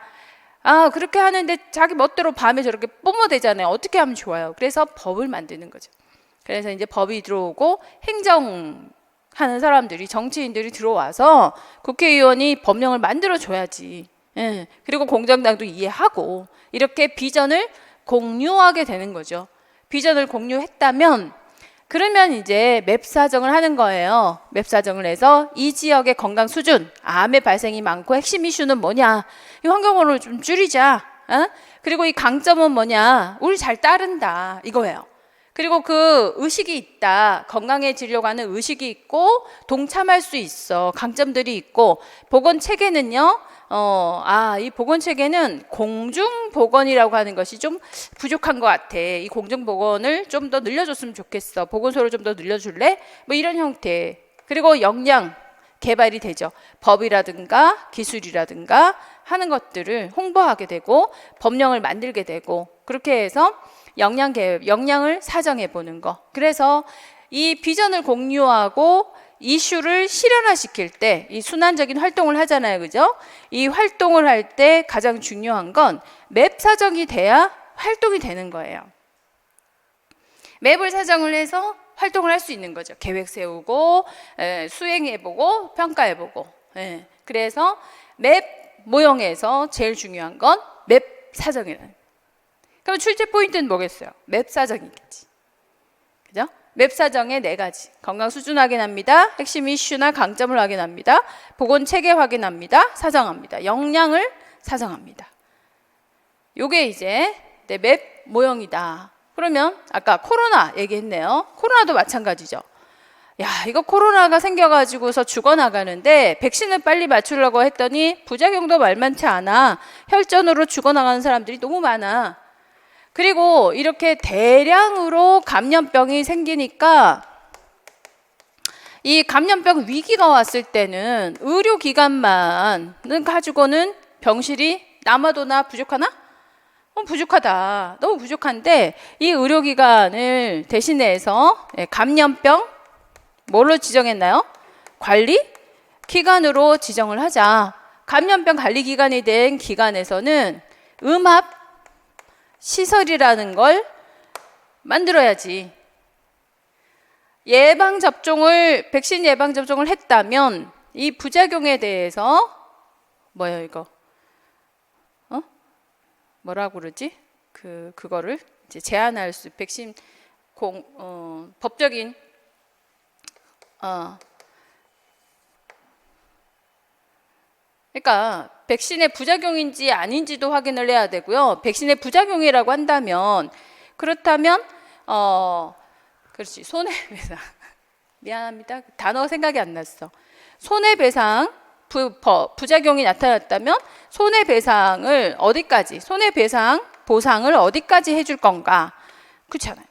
그렇게 하는데 자기 멋대로 밤에 저렇게 뿜어대잖아요. 어떻게 하면 좋아요? 그래서 법을 만드는 거죠. 그래서 이제 법이 들어오고 행정하는 사람들이, 정치인들이 들어와서 국회의원이 법령을 만들어줘야지. 그리고 공장장도 이해하고 이렇게 비전을 공유하게 되는 거죠. 비전을 공유했다면, 그러면 이제 맵 사정을 하는 거예요. 맵 사정을 해서 이 지역의 건강 수준, 암의 발생이 많고 핵심 이슈는 뭐냐, 이 환경오염을 좀 줄이자. 그리고 이 강점은 뭐냐, 우리 잘 따른다, 이거예요. 그리고 그 의식이 있다. 건강해지려고 하는 의식이 있고 동참할 수 있어. 강점들이 있고, 보건 체계는요. 이 보건 체계는 공중 보건이라고 하는 것이 좀 부족한 것 같아. 이 공중 보건을 좀 더 늘려줬으면 좋겠어. 보건소를 좀 더 늘려줄래? 뭐 이런 형태. 그리고 역량 개발이 되죠. 법이라든가 기술이라든가 하는 것들을 홍보하게 되고 법령을 만들게 되고, 그렇게 해서 역량을 사정해 보는 거. 그래서 이 비전을 공유하고 이슈를 실현화시킬 때 이 순환적인 활동을 하잖아요, 그죠? 이 활동을 할 때 가장 중요한 건 맵 사정이 돼야 활동이 되는 거예요. 맵을 사정을 해서 활동을 할 수 있는 거죠. 계획 세우고 수행해보고 평가해보고. 그래서 맵 모형에서 제일 중요한 건 맵 사정이라는. 그럼 출제 포인트는 뭐겠어요? 맵 사정이겠지. 그죠? 맵 사정의 4가지. 건강 수준 확인합니다. 핵심 이슈나 강점을 확인합니다. 보건 체계 확인합니다. 사정합니다. 역량을 사정합니다. 요게 이제 맵 모형이다. 그러면 아까 코로나 얘기했네요. 코로나도 마찬가지죠. 야, 이거 코로나가 생겨가지고서 죽어나가는데 백신을 빨리 맞추려고 했더니 부작용도 만만치 않아. 혈전으로 죽어나가는 사람들이 너무 많아. 그리고 이렇게 대량으로 감염병이 생기니까 이 감염병 위기가 왔을 때는 의료기관만은 가지고는 병실이 남아도나 부족하나? 부족하다. 너무 부족한데 이 의료기관을 대신해서 감염병 뭘로 지정했나요? 관리 기관으로 지정을 하자. 감염병 관리 기관이 된 기관에서는 음압 시설이라는 걸 만들어야지. 백신 예방 접종을 했다면 이 부작용에 대해서 뭐예요 이거? 뭐라고 그러지? 그거를 이제 제한할 수 백신 법적인 그러니까 백신의 부작용인지 아닌지도 확인을 해야 되고요. 백신의 부작용이라고 한다면 그렇다면 그렇지 손해배상 미안합니다. 단어 생각이 안 났어. 손해배상 부작용이 나타났다면 손해배상을 어디까지 손해배상 보상을 어디까지 해줄 건가? 그렇잖아요.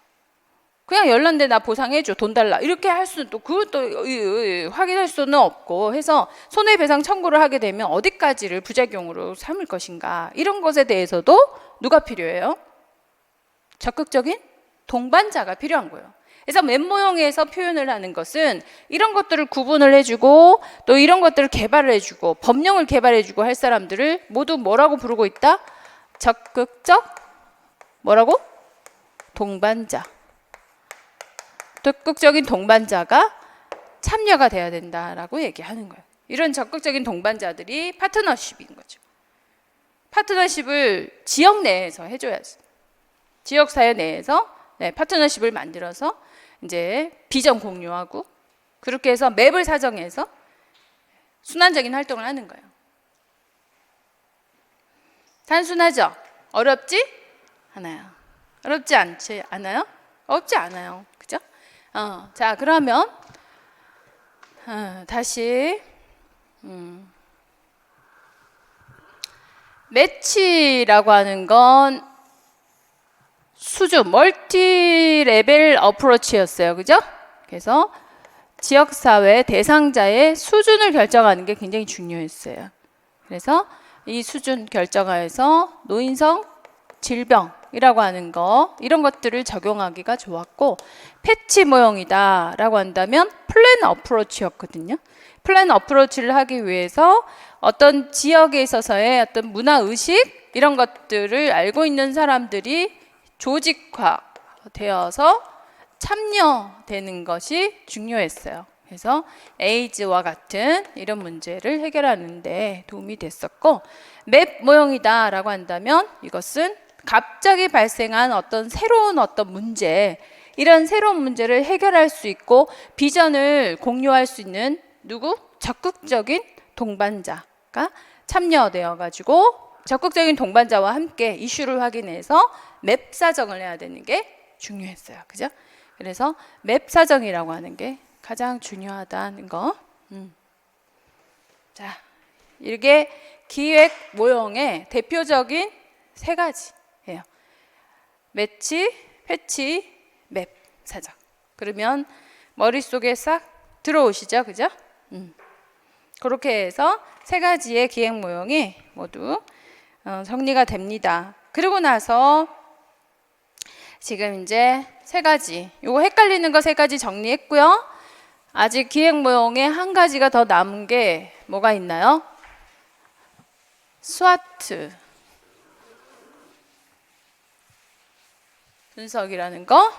그냥 열난데 나 보상해줘 돈 달라 이렇게 할 수는 또 그것도 확인할 수는 없고 해서 손해배상 청구를 하게 되면 어디까지를 부작용으로 삼을 것인가 이런 것에 대해서도 누가 필요해요? 적극적인 동반자가 필요한 거예요. 그래서 맵 모형에서 표현을 하는 것은 이런 것들을 구분을 해주고 또 이런 것들을 개발을 해주고 법령을 개발해주고 할 사람들을 모두 뭐라고 부르고 있다? 적극적 뭐라고? 동반자. 적극적인 동반자가 참여가 돼야 된다라고 얘기하는 거예요. 이런 적극적인 동반자들이 파트너십인 거죠. 파트너십을 지역 내에서 해줘야지. 지역사회 내에서 파트너십을 만들어서 이제 비전 공유하고 그렇게 해서 맵을 사정해서 순환적인 활동을 하는 거예요. 단순하죠? 어렵지? 않아요. 어렵지 않지 않아요? 어렵지 않아요. 그죠? 자, 그러면 다시 매치라고 하는 건 수준, 멀티 레벨 어프로치였어요. 그죠? 그래서 지역사회 대상자의 수준을 결정하는 게 굉장히 중요했어요. 그래서 이 수준 결정하여서 노인성 질병이라고 하는 거 이런 것들을 적용하기가 좋았고 패치 모형이다 라고 한다면 플랜 어프로치였거든요. 플랜 어프로치를 하기 위해서 어떤 지역에 있어서의 어떤 문화의식 이런 것들을 알고 있는 사람들이 조직화되어서 참여되는 것이 중요했어요. 그래서 에이즈와 같은 이런 문제를 해결하는 데 도움이 됐었고 맵 모형이다 라고 한다면 이것은 갑자기 발생한 어떤 새로운 문제 이런 새로운 문제를 해결할 수 있고 비전을 공유할 수 있는 누구? 적극적인 동반자가 참여되어 가지고 적극적인 동반자와 함께 이슈를 확인해서 맵 사정을 해야 되는 게 중요했어요. 그죠? 그래서 맵 사정이라고 하는 게 가장 중요하다는 거. 자, 이게 기획 모형의 대표적인 3가지예요. 매치, 패치, 맵 사정. 그러면 머릿속에 싹 들어오시죠? 그죠? 그렇게 해서 3가지의 기획 모형이 모두 정리가 됩니다. 그리고 나서 지금 이제 3가지, 요거 헷갈리는 거 3가지 정리했고요. 아직 기획 모형에 1가지가 더 남은 게 뭐가 있나요? 스와트. 분석이라는 거.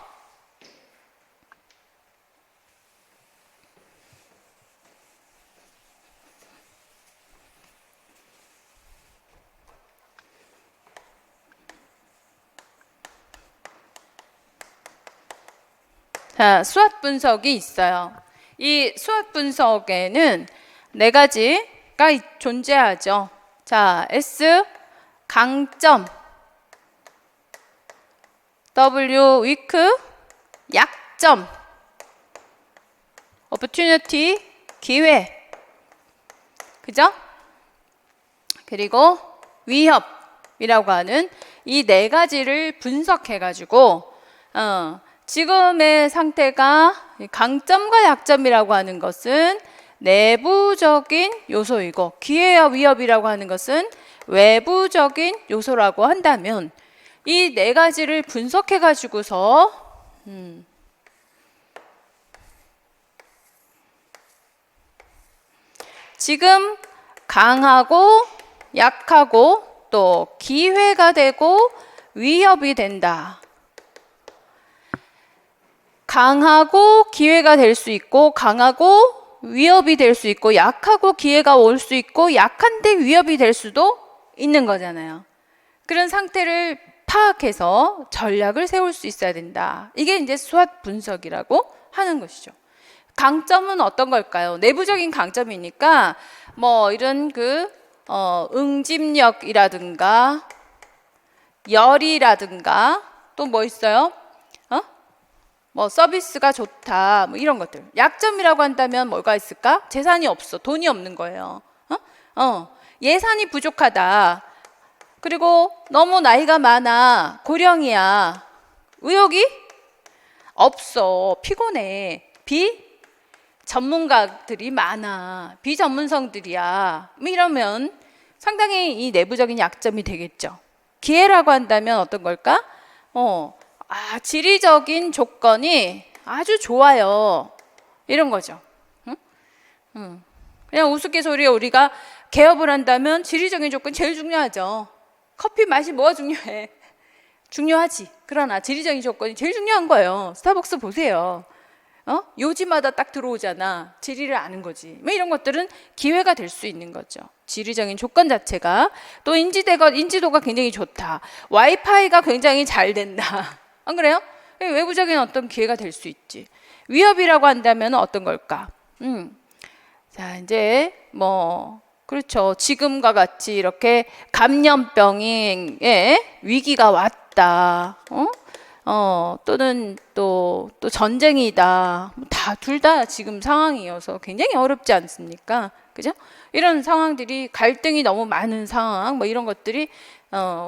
자, 수학 분석이 있어요. 이 수학 분석에는 네 가지가 존재하죠. 자, S 강점, W weak 약점, opportunity 기회, 그죠? 그리고 위협이라고 하는 이 네 가지를 분석해가지고 지금의 상태가 강점과 약점이라고 하는 것은 내부적인 요소이고 기회와 위협이라고 하는 것은 외부적인 요소라고 한다면 이 네 가지를 분석해 가지고서 지금 강하고 약하고 또 기회가 되고 위협이 된다. 강하고 기회가 될 수 있고 강하고 위협이 될 수 있고 약하고 기회가 올 수 있고 약한데 위협이 될 수도 있는 거잖아요. 그런 상태를 파악해서 전략을 세울 수 있어야 된다. 이게 이제 수학 분석이라고 하는 것이죠. 강점은 어떤 걸까요? 내부적인 강점이니까 뭐 이런 응집력이라든가 열이라든가 또 뭐 있어요? 뭐 서비스가 좋다 뭐 이런 것들. 약점이라고 한다면 뭐가 있을까? 재산이 없어, 돈이 없는 거예요. 예산이 부족하다. 그리고 너무 나이가 많아, 고령이야, 의욕이 없어, 피곤해, 비전문가들이 많아, 비전문성들이야, 뭐 이러면 상당히 이 내부적인 약점이 되겠죠. 기회라고 한다면 어떤 걸까? 지리적인 조건이 아주 좋아요. 이런 거죠. 그냥 우스갯소리에 우리가 개업을 한다면 지리적인 조건이 제일 중요하죠. 커피 맛이 뭐가 중요해? 중요하지. 그러나 지리적인 조건이 제일 중요한 거예요. 스타벅스 보세요. 요지마다 딱 들어오잖아. 지리를 아는 거지. 뭐 이런 것들은 기회가 될 수 있는 거죠. 지리적인 조건 자체가. 또 인지도가 굉장히 좋다. 와이파이가 굉장히 잘 된다. 안 그래요? 외부적인 어떤 기회가 될 수 있지. 위협이라고 한다면 어떤 걸까? 자, 이제 뭐 그렇죠. 지금과 같이 이렇게 감염병의 위기가 왔다. 또는 또 전쟁이다. 둘 다 지금 상황이어서 굉장히 어렵지 않습니까? 그죠? 이런 상황들이 갈등이 너무 많은 상황, 뭐 이런 것들이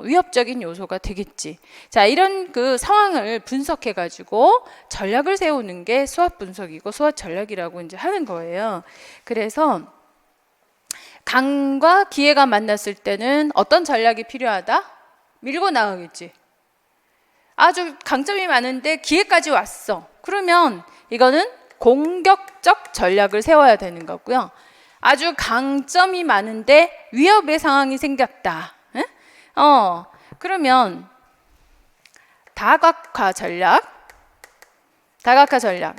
위협적인 요소가 되겠지. 자, 이런 상황을 분석해 가지고 전략을 세우는 게 수학 분석이고 수학 전략이라고 이제 하는 거예요. 그래서 강과 기회가 만났을 때는 어떤 전략이 필요하다? 밀고 나가겠지. 아주 강점이 많은데 기회까지 왔어. 그러면 이거는 공격적 전략을 세워야 되는 거고요. 아주 강점이 많은데 위협의 상황이 생겼다. 그러면 다각화 전략,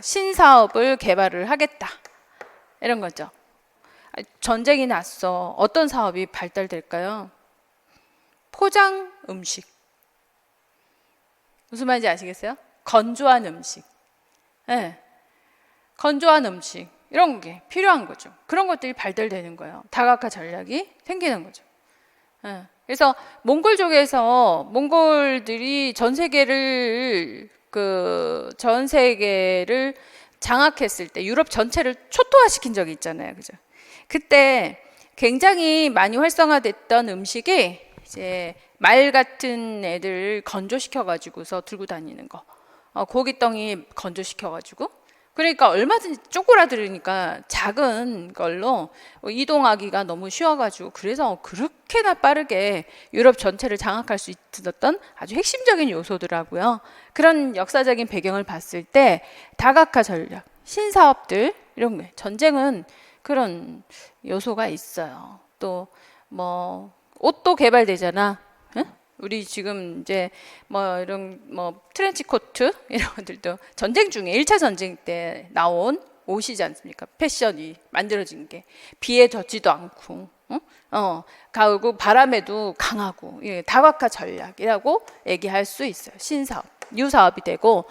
신사업을 개발을 하겠다. 이런 거죠. 전쟁이 났어. 어떤 사업이 발달될까요? 포장 음식. 무슨 말인지 아시겠어요? 건조한 음식. 네. 건조한 음식. 이런 게 필요한 거죠. 그런 것들이 발달되는 거예요. 다각화 전략이 생기는 거죠. 네. 그래서 몽골족에서 몽골들이 전 세계를 장악했을 때 유럽 전체를 초토화시킨 적이 있잖아요. 그죠? 그때 굉장히 많이 활성화됐던 음식이 이제 말 같은 애들 건조시켜 가지고서 들고 다니는 거. 고깃덩이 건조시켜 가지고. 그러니까 얼마든지 쪼그라들으니까 작은 걸로 이동하기가 너무 쉬워가지고 그래서 그렇게나 빠르게 유럽 전체를 장악할 수 있었던 아주 핵심적인 요소더라고요. 그런 역사적인 배경을 봤을 때 다각화 전략, 신사업들 이런 거, 전쟁은 그런 요소가 있어요. 또 뭐 옷도 개발되잖아. 응? 우리 지금 이제 뭐 이런 뭐 트렌치 코트 이런 것들도 전쟁 중에 1차 전쟁 때 나온 옷이지 않습니까? 패션이 만들어진 게 비에 젖지도 않고 가고 바람에도 강하고 다각화 전략이라고 얘기할 수 있어요. 신사업, 뉴사업이 되고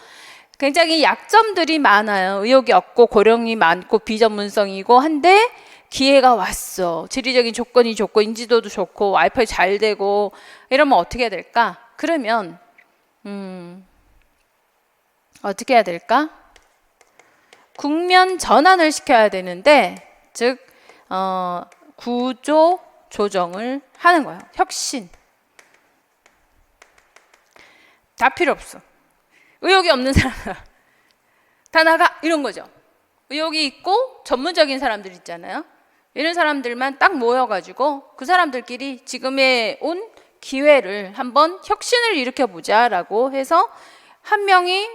굉장히 약점들이 많아요. 의욕이 없고 고령이 많고 비전문성이고 한데 기회가 왔어. 지리적인 조건이 좋고 인지도도 좋고 와이파이 잘 되고 이러면 어떻게 해야 될까? 그러면 어떻게 해야 될까? 국면 전환을 시켜야 되는데 즉 구조 조정을 하는 거예요. 혁신. 다 필요 없어. 의욕이 없는 사람 다 나가 이런 거죠. 의욕이 있고 전문적인 사람들 있잖아요. 이런 사람들만 딱 모여가지고 그 사람들끼리 지금에 온 기회를 한번 혁신을 일으켜보자라고 해서 한 명이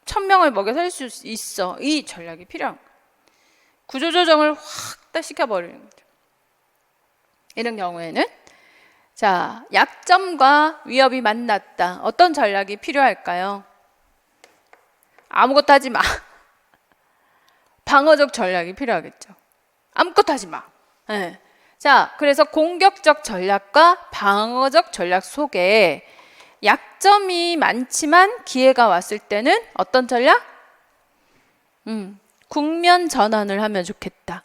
1000명을 먹여 살 수 있어. 이 전략이 필요한 거예요. 구조조정을 확 다 시켜버리는 거죠. 이런 경우에는 자, 약점과 위협이 만났다. 어떤 전략이 필요할까요? 아무것도 하지 마. 방어적 전략이 필요하겠죠. 아무것도 하지 마. 네. 자, 그래서 공격적 전략과 방어적 전략 속에 약점이 많지만 기회가 왔을 때는 어떤 전략? 국면 전환을 하면 좋겠다.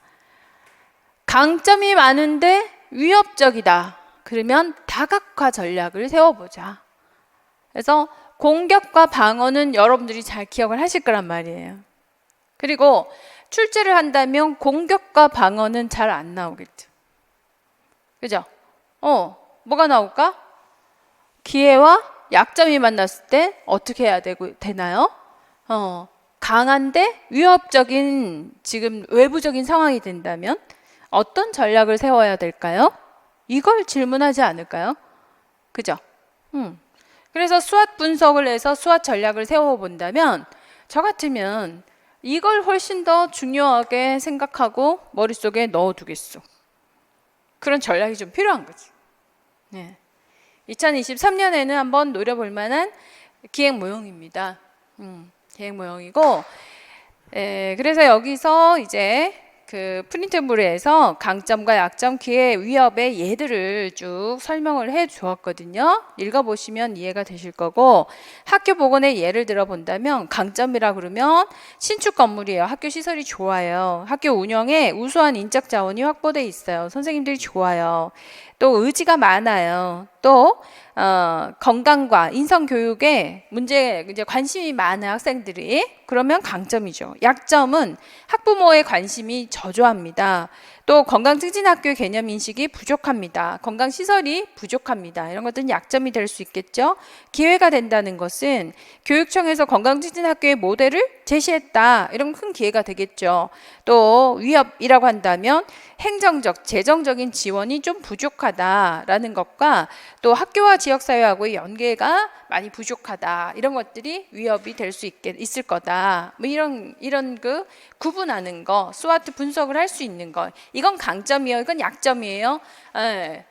강점이 많은데 위협적이다. 그러면 다각화 전략을 세워보자. 그래서 공격과 방어는 여러분들이 잘 기억을 하실 거란 말이에요. 그리고 출제를 한다면 공격과 방어는 잘 안 나오겠죠. 그죠? 뭐가 나올까? 기회와 약점이 만났을 때 어떻게 해야 되나요? 강한데 위협적인 지금 외부적인 상황이 된다면 어떤 전략을 세워야 될까요? 이걸 질문하지 않을까요? 그죠? 그래서 수학 분석을 해서 수학 전략을 세워본다면 저 같으면 이걸 훨씬 더 중요하게 생각하고 머릿속에 넣어두겠어. 그런 전략이 좀 필요한 거지. 네. 2023년에는 한번 노려볼 만한 기획 모형입니다. 기획 모형이고, 그래서 여기서 이제 그 프린트물에서 강점과 약점, 기회, 위협의 예들을 쭉 설명을 해 주었거든요. 읽어보시면 이해가 되실 거고, 학교 복원의 예를 들어본다면 강점이라 그러면 신축 건물이에요. 학교 시설이 좋아요. 학교 운영에 우수한 인적 자원이 확보돼 있어요. 선생님들이 좋아요. 또 의지가 많아요. 또 건강과 인성 교육에 이제 관심이 많은 학생들이 그러면 강점이죠. 약점은 학부모의 관심이 저조합니다. 또 건강 증진 학교의 개념 인식이 부족합니다. 건강 시설이 부족합니다. 이런 것들은 약점이 될 수 있겠죠. 기회가 된다는 것은 교육청에서 건강 증진 학교의 모델을 제시했다. 이런 큰 기회가 되겠죠. 또 위협이라고 한다면 행정적, 재정적인 지원이 좀 부족하다라는 것과 또 학교와 지역사회하고의 연계가 많이 부족하다. 이런 것들이 위협이 될 수 있을 거다. 뭐 이런 그 구분하는 거, 스와트 분석을 할 수 있는 거. 이건 강점이에요. 이건 약점이에요.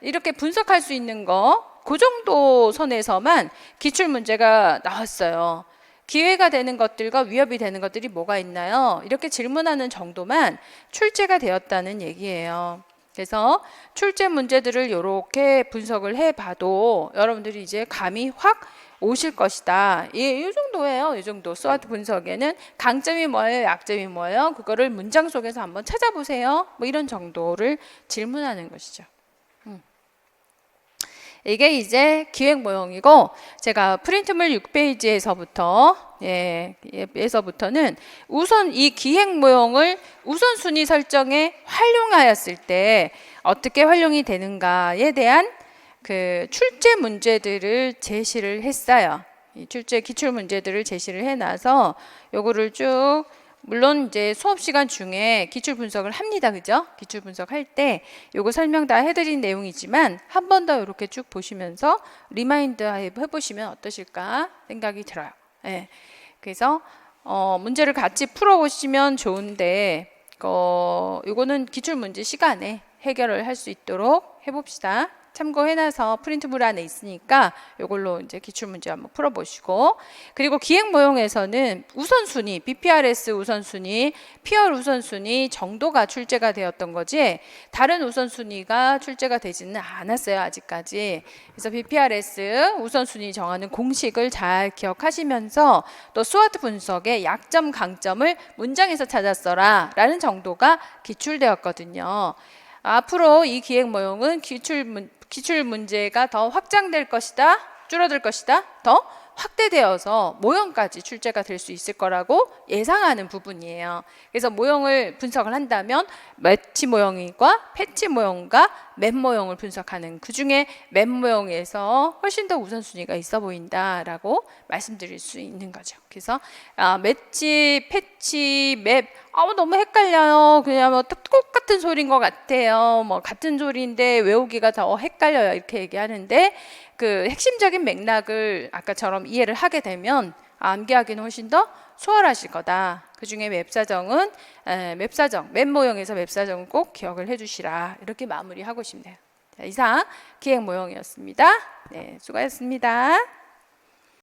이렇게 분석할 수 있는 거, 그 정도 선에서만 기출 문제가 나왔어요. 기회가 되는 것들과 위협이 되는 것들이 뭐가 있나요? 이렇게 질문하는 정도만 출제가 되었다는 얘기예요. 그래서 출제 문제들을 이렇게 분석을 해봐도 여러분들이 이제 감이 확 오실 것이다. 이 정도예요. 이 정도. 스와트 분석에는 강점이 뭐예요? 약점이 뭐예요? 그거를 문장 속에서 한번 찾아보세요. 뭐 이런 정도를 질문하는 것이죠. 이게 이제 기획 모형이고 제가 프린트물 6페이지에서부터 에서부터는 우선 이 기획 모형을 우선순위 설정에 활용하였을 때 어떻게 활용이 되는가에 대한 그 출제 문제들을 제시를 했어요. 이 출제 기출 문제들을 제시를 해놔서 요거를 쭉 물론 이제 수업 시간 중에 기출 분석을 합니다. 그죠? 기출 분석할 때 요거 설명 다 해드린 내용이지만 한 번 더 이렇게 쭉 보시면서 리마인드 해보시면 어떠실까 생각이 들어요. 네. 그래서 문제를 같이 풀어보시면 좋은데 요거는 기출 문제 시간에 해결을 할 수 있도록 해봅시다. 참고해놔서 프린트물 안에 있으니까 이걸로 이제 기출문제 한번 풀어보시고, 그리고 기행 모형에서는 우선순위, BPRS 우선순위, PR 우선순위 정도가 출제가 되었던 거지 다른 우선순위가 출제가 되지는 않았어요, 아직까지. 그래서 BPRS 우선순위 정하는 공식을 잘 기억하시면서 또 스와트 분석의 약점, 강점을 문장에서 찾았어라 라는 정도가 기출되었거든요. 앞으로 이 기행 모형은 기출 문제가 더 확장될 것이다, 줄어들 것이다, 더 확대되어서 모형까지 출제가 될 수 있을 거라고 예상하는 부분이에요. 그래서 모형을 분석을 한다면 매치 모형과 패치 모형과 맵 모형을 분석하는, 그 중에 맵 모형에서 훨씬 더 우선순위가 있어 보인다라고 말씀드릴 수 있는 거죠. 그래서 매치, 패치, 맵 너무 헷갈려요. 그냥 뭐 똑같은 소리인 것 같아요. 뭐 같은 소리인데 외우기가 더 헷갈려요. 이렇게 얘기하는데 그 핵심적인 맥락을 아까처럼 이해를 하게 되면 암기하기는 훨씬 더 수월하실 거다. 그 중에 맵사정은 맵 모형에서 맵사정은 꼭 기억을 해주시라. 이렇게 마무리하고 싶네요. 자, 이상 기행 모형이었습니다. 네, 수고하셨습니다.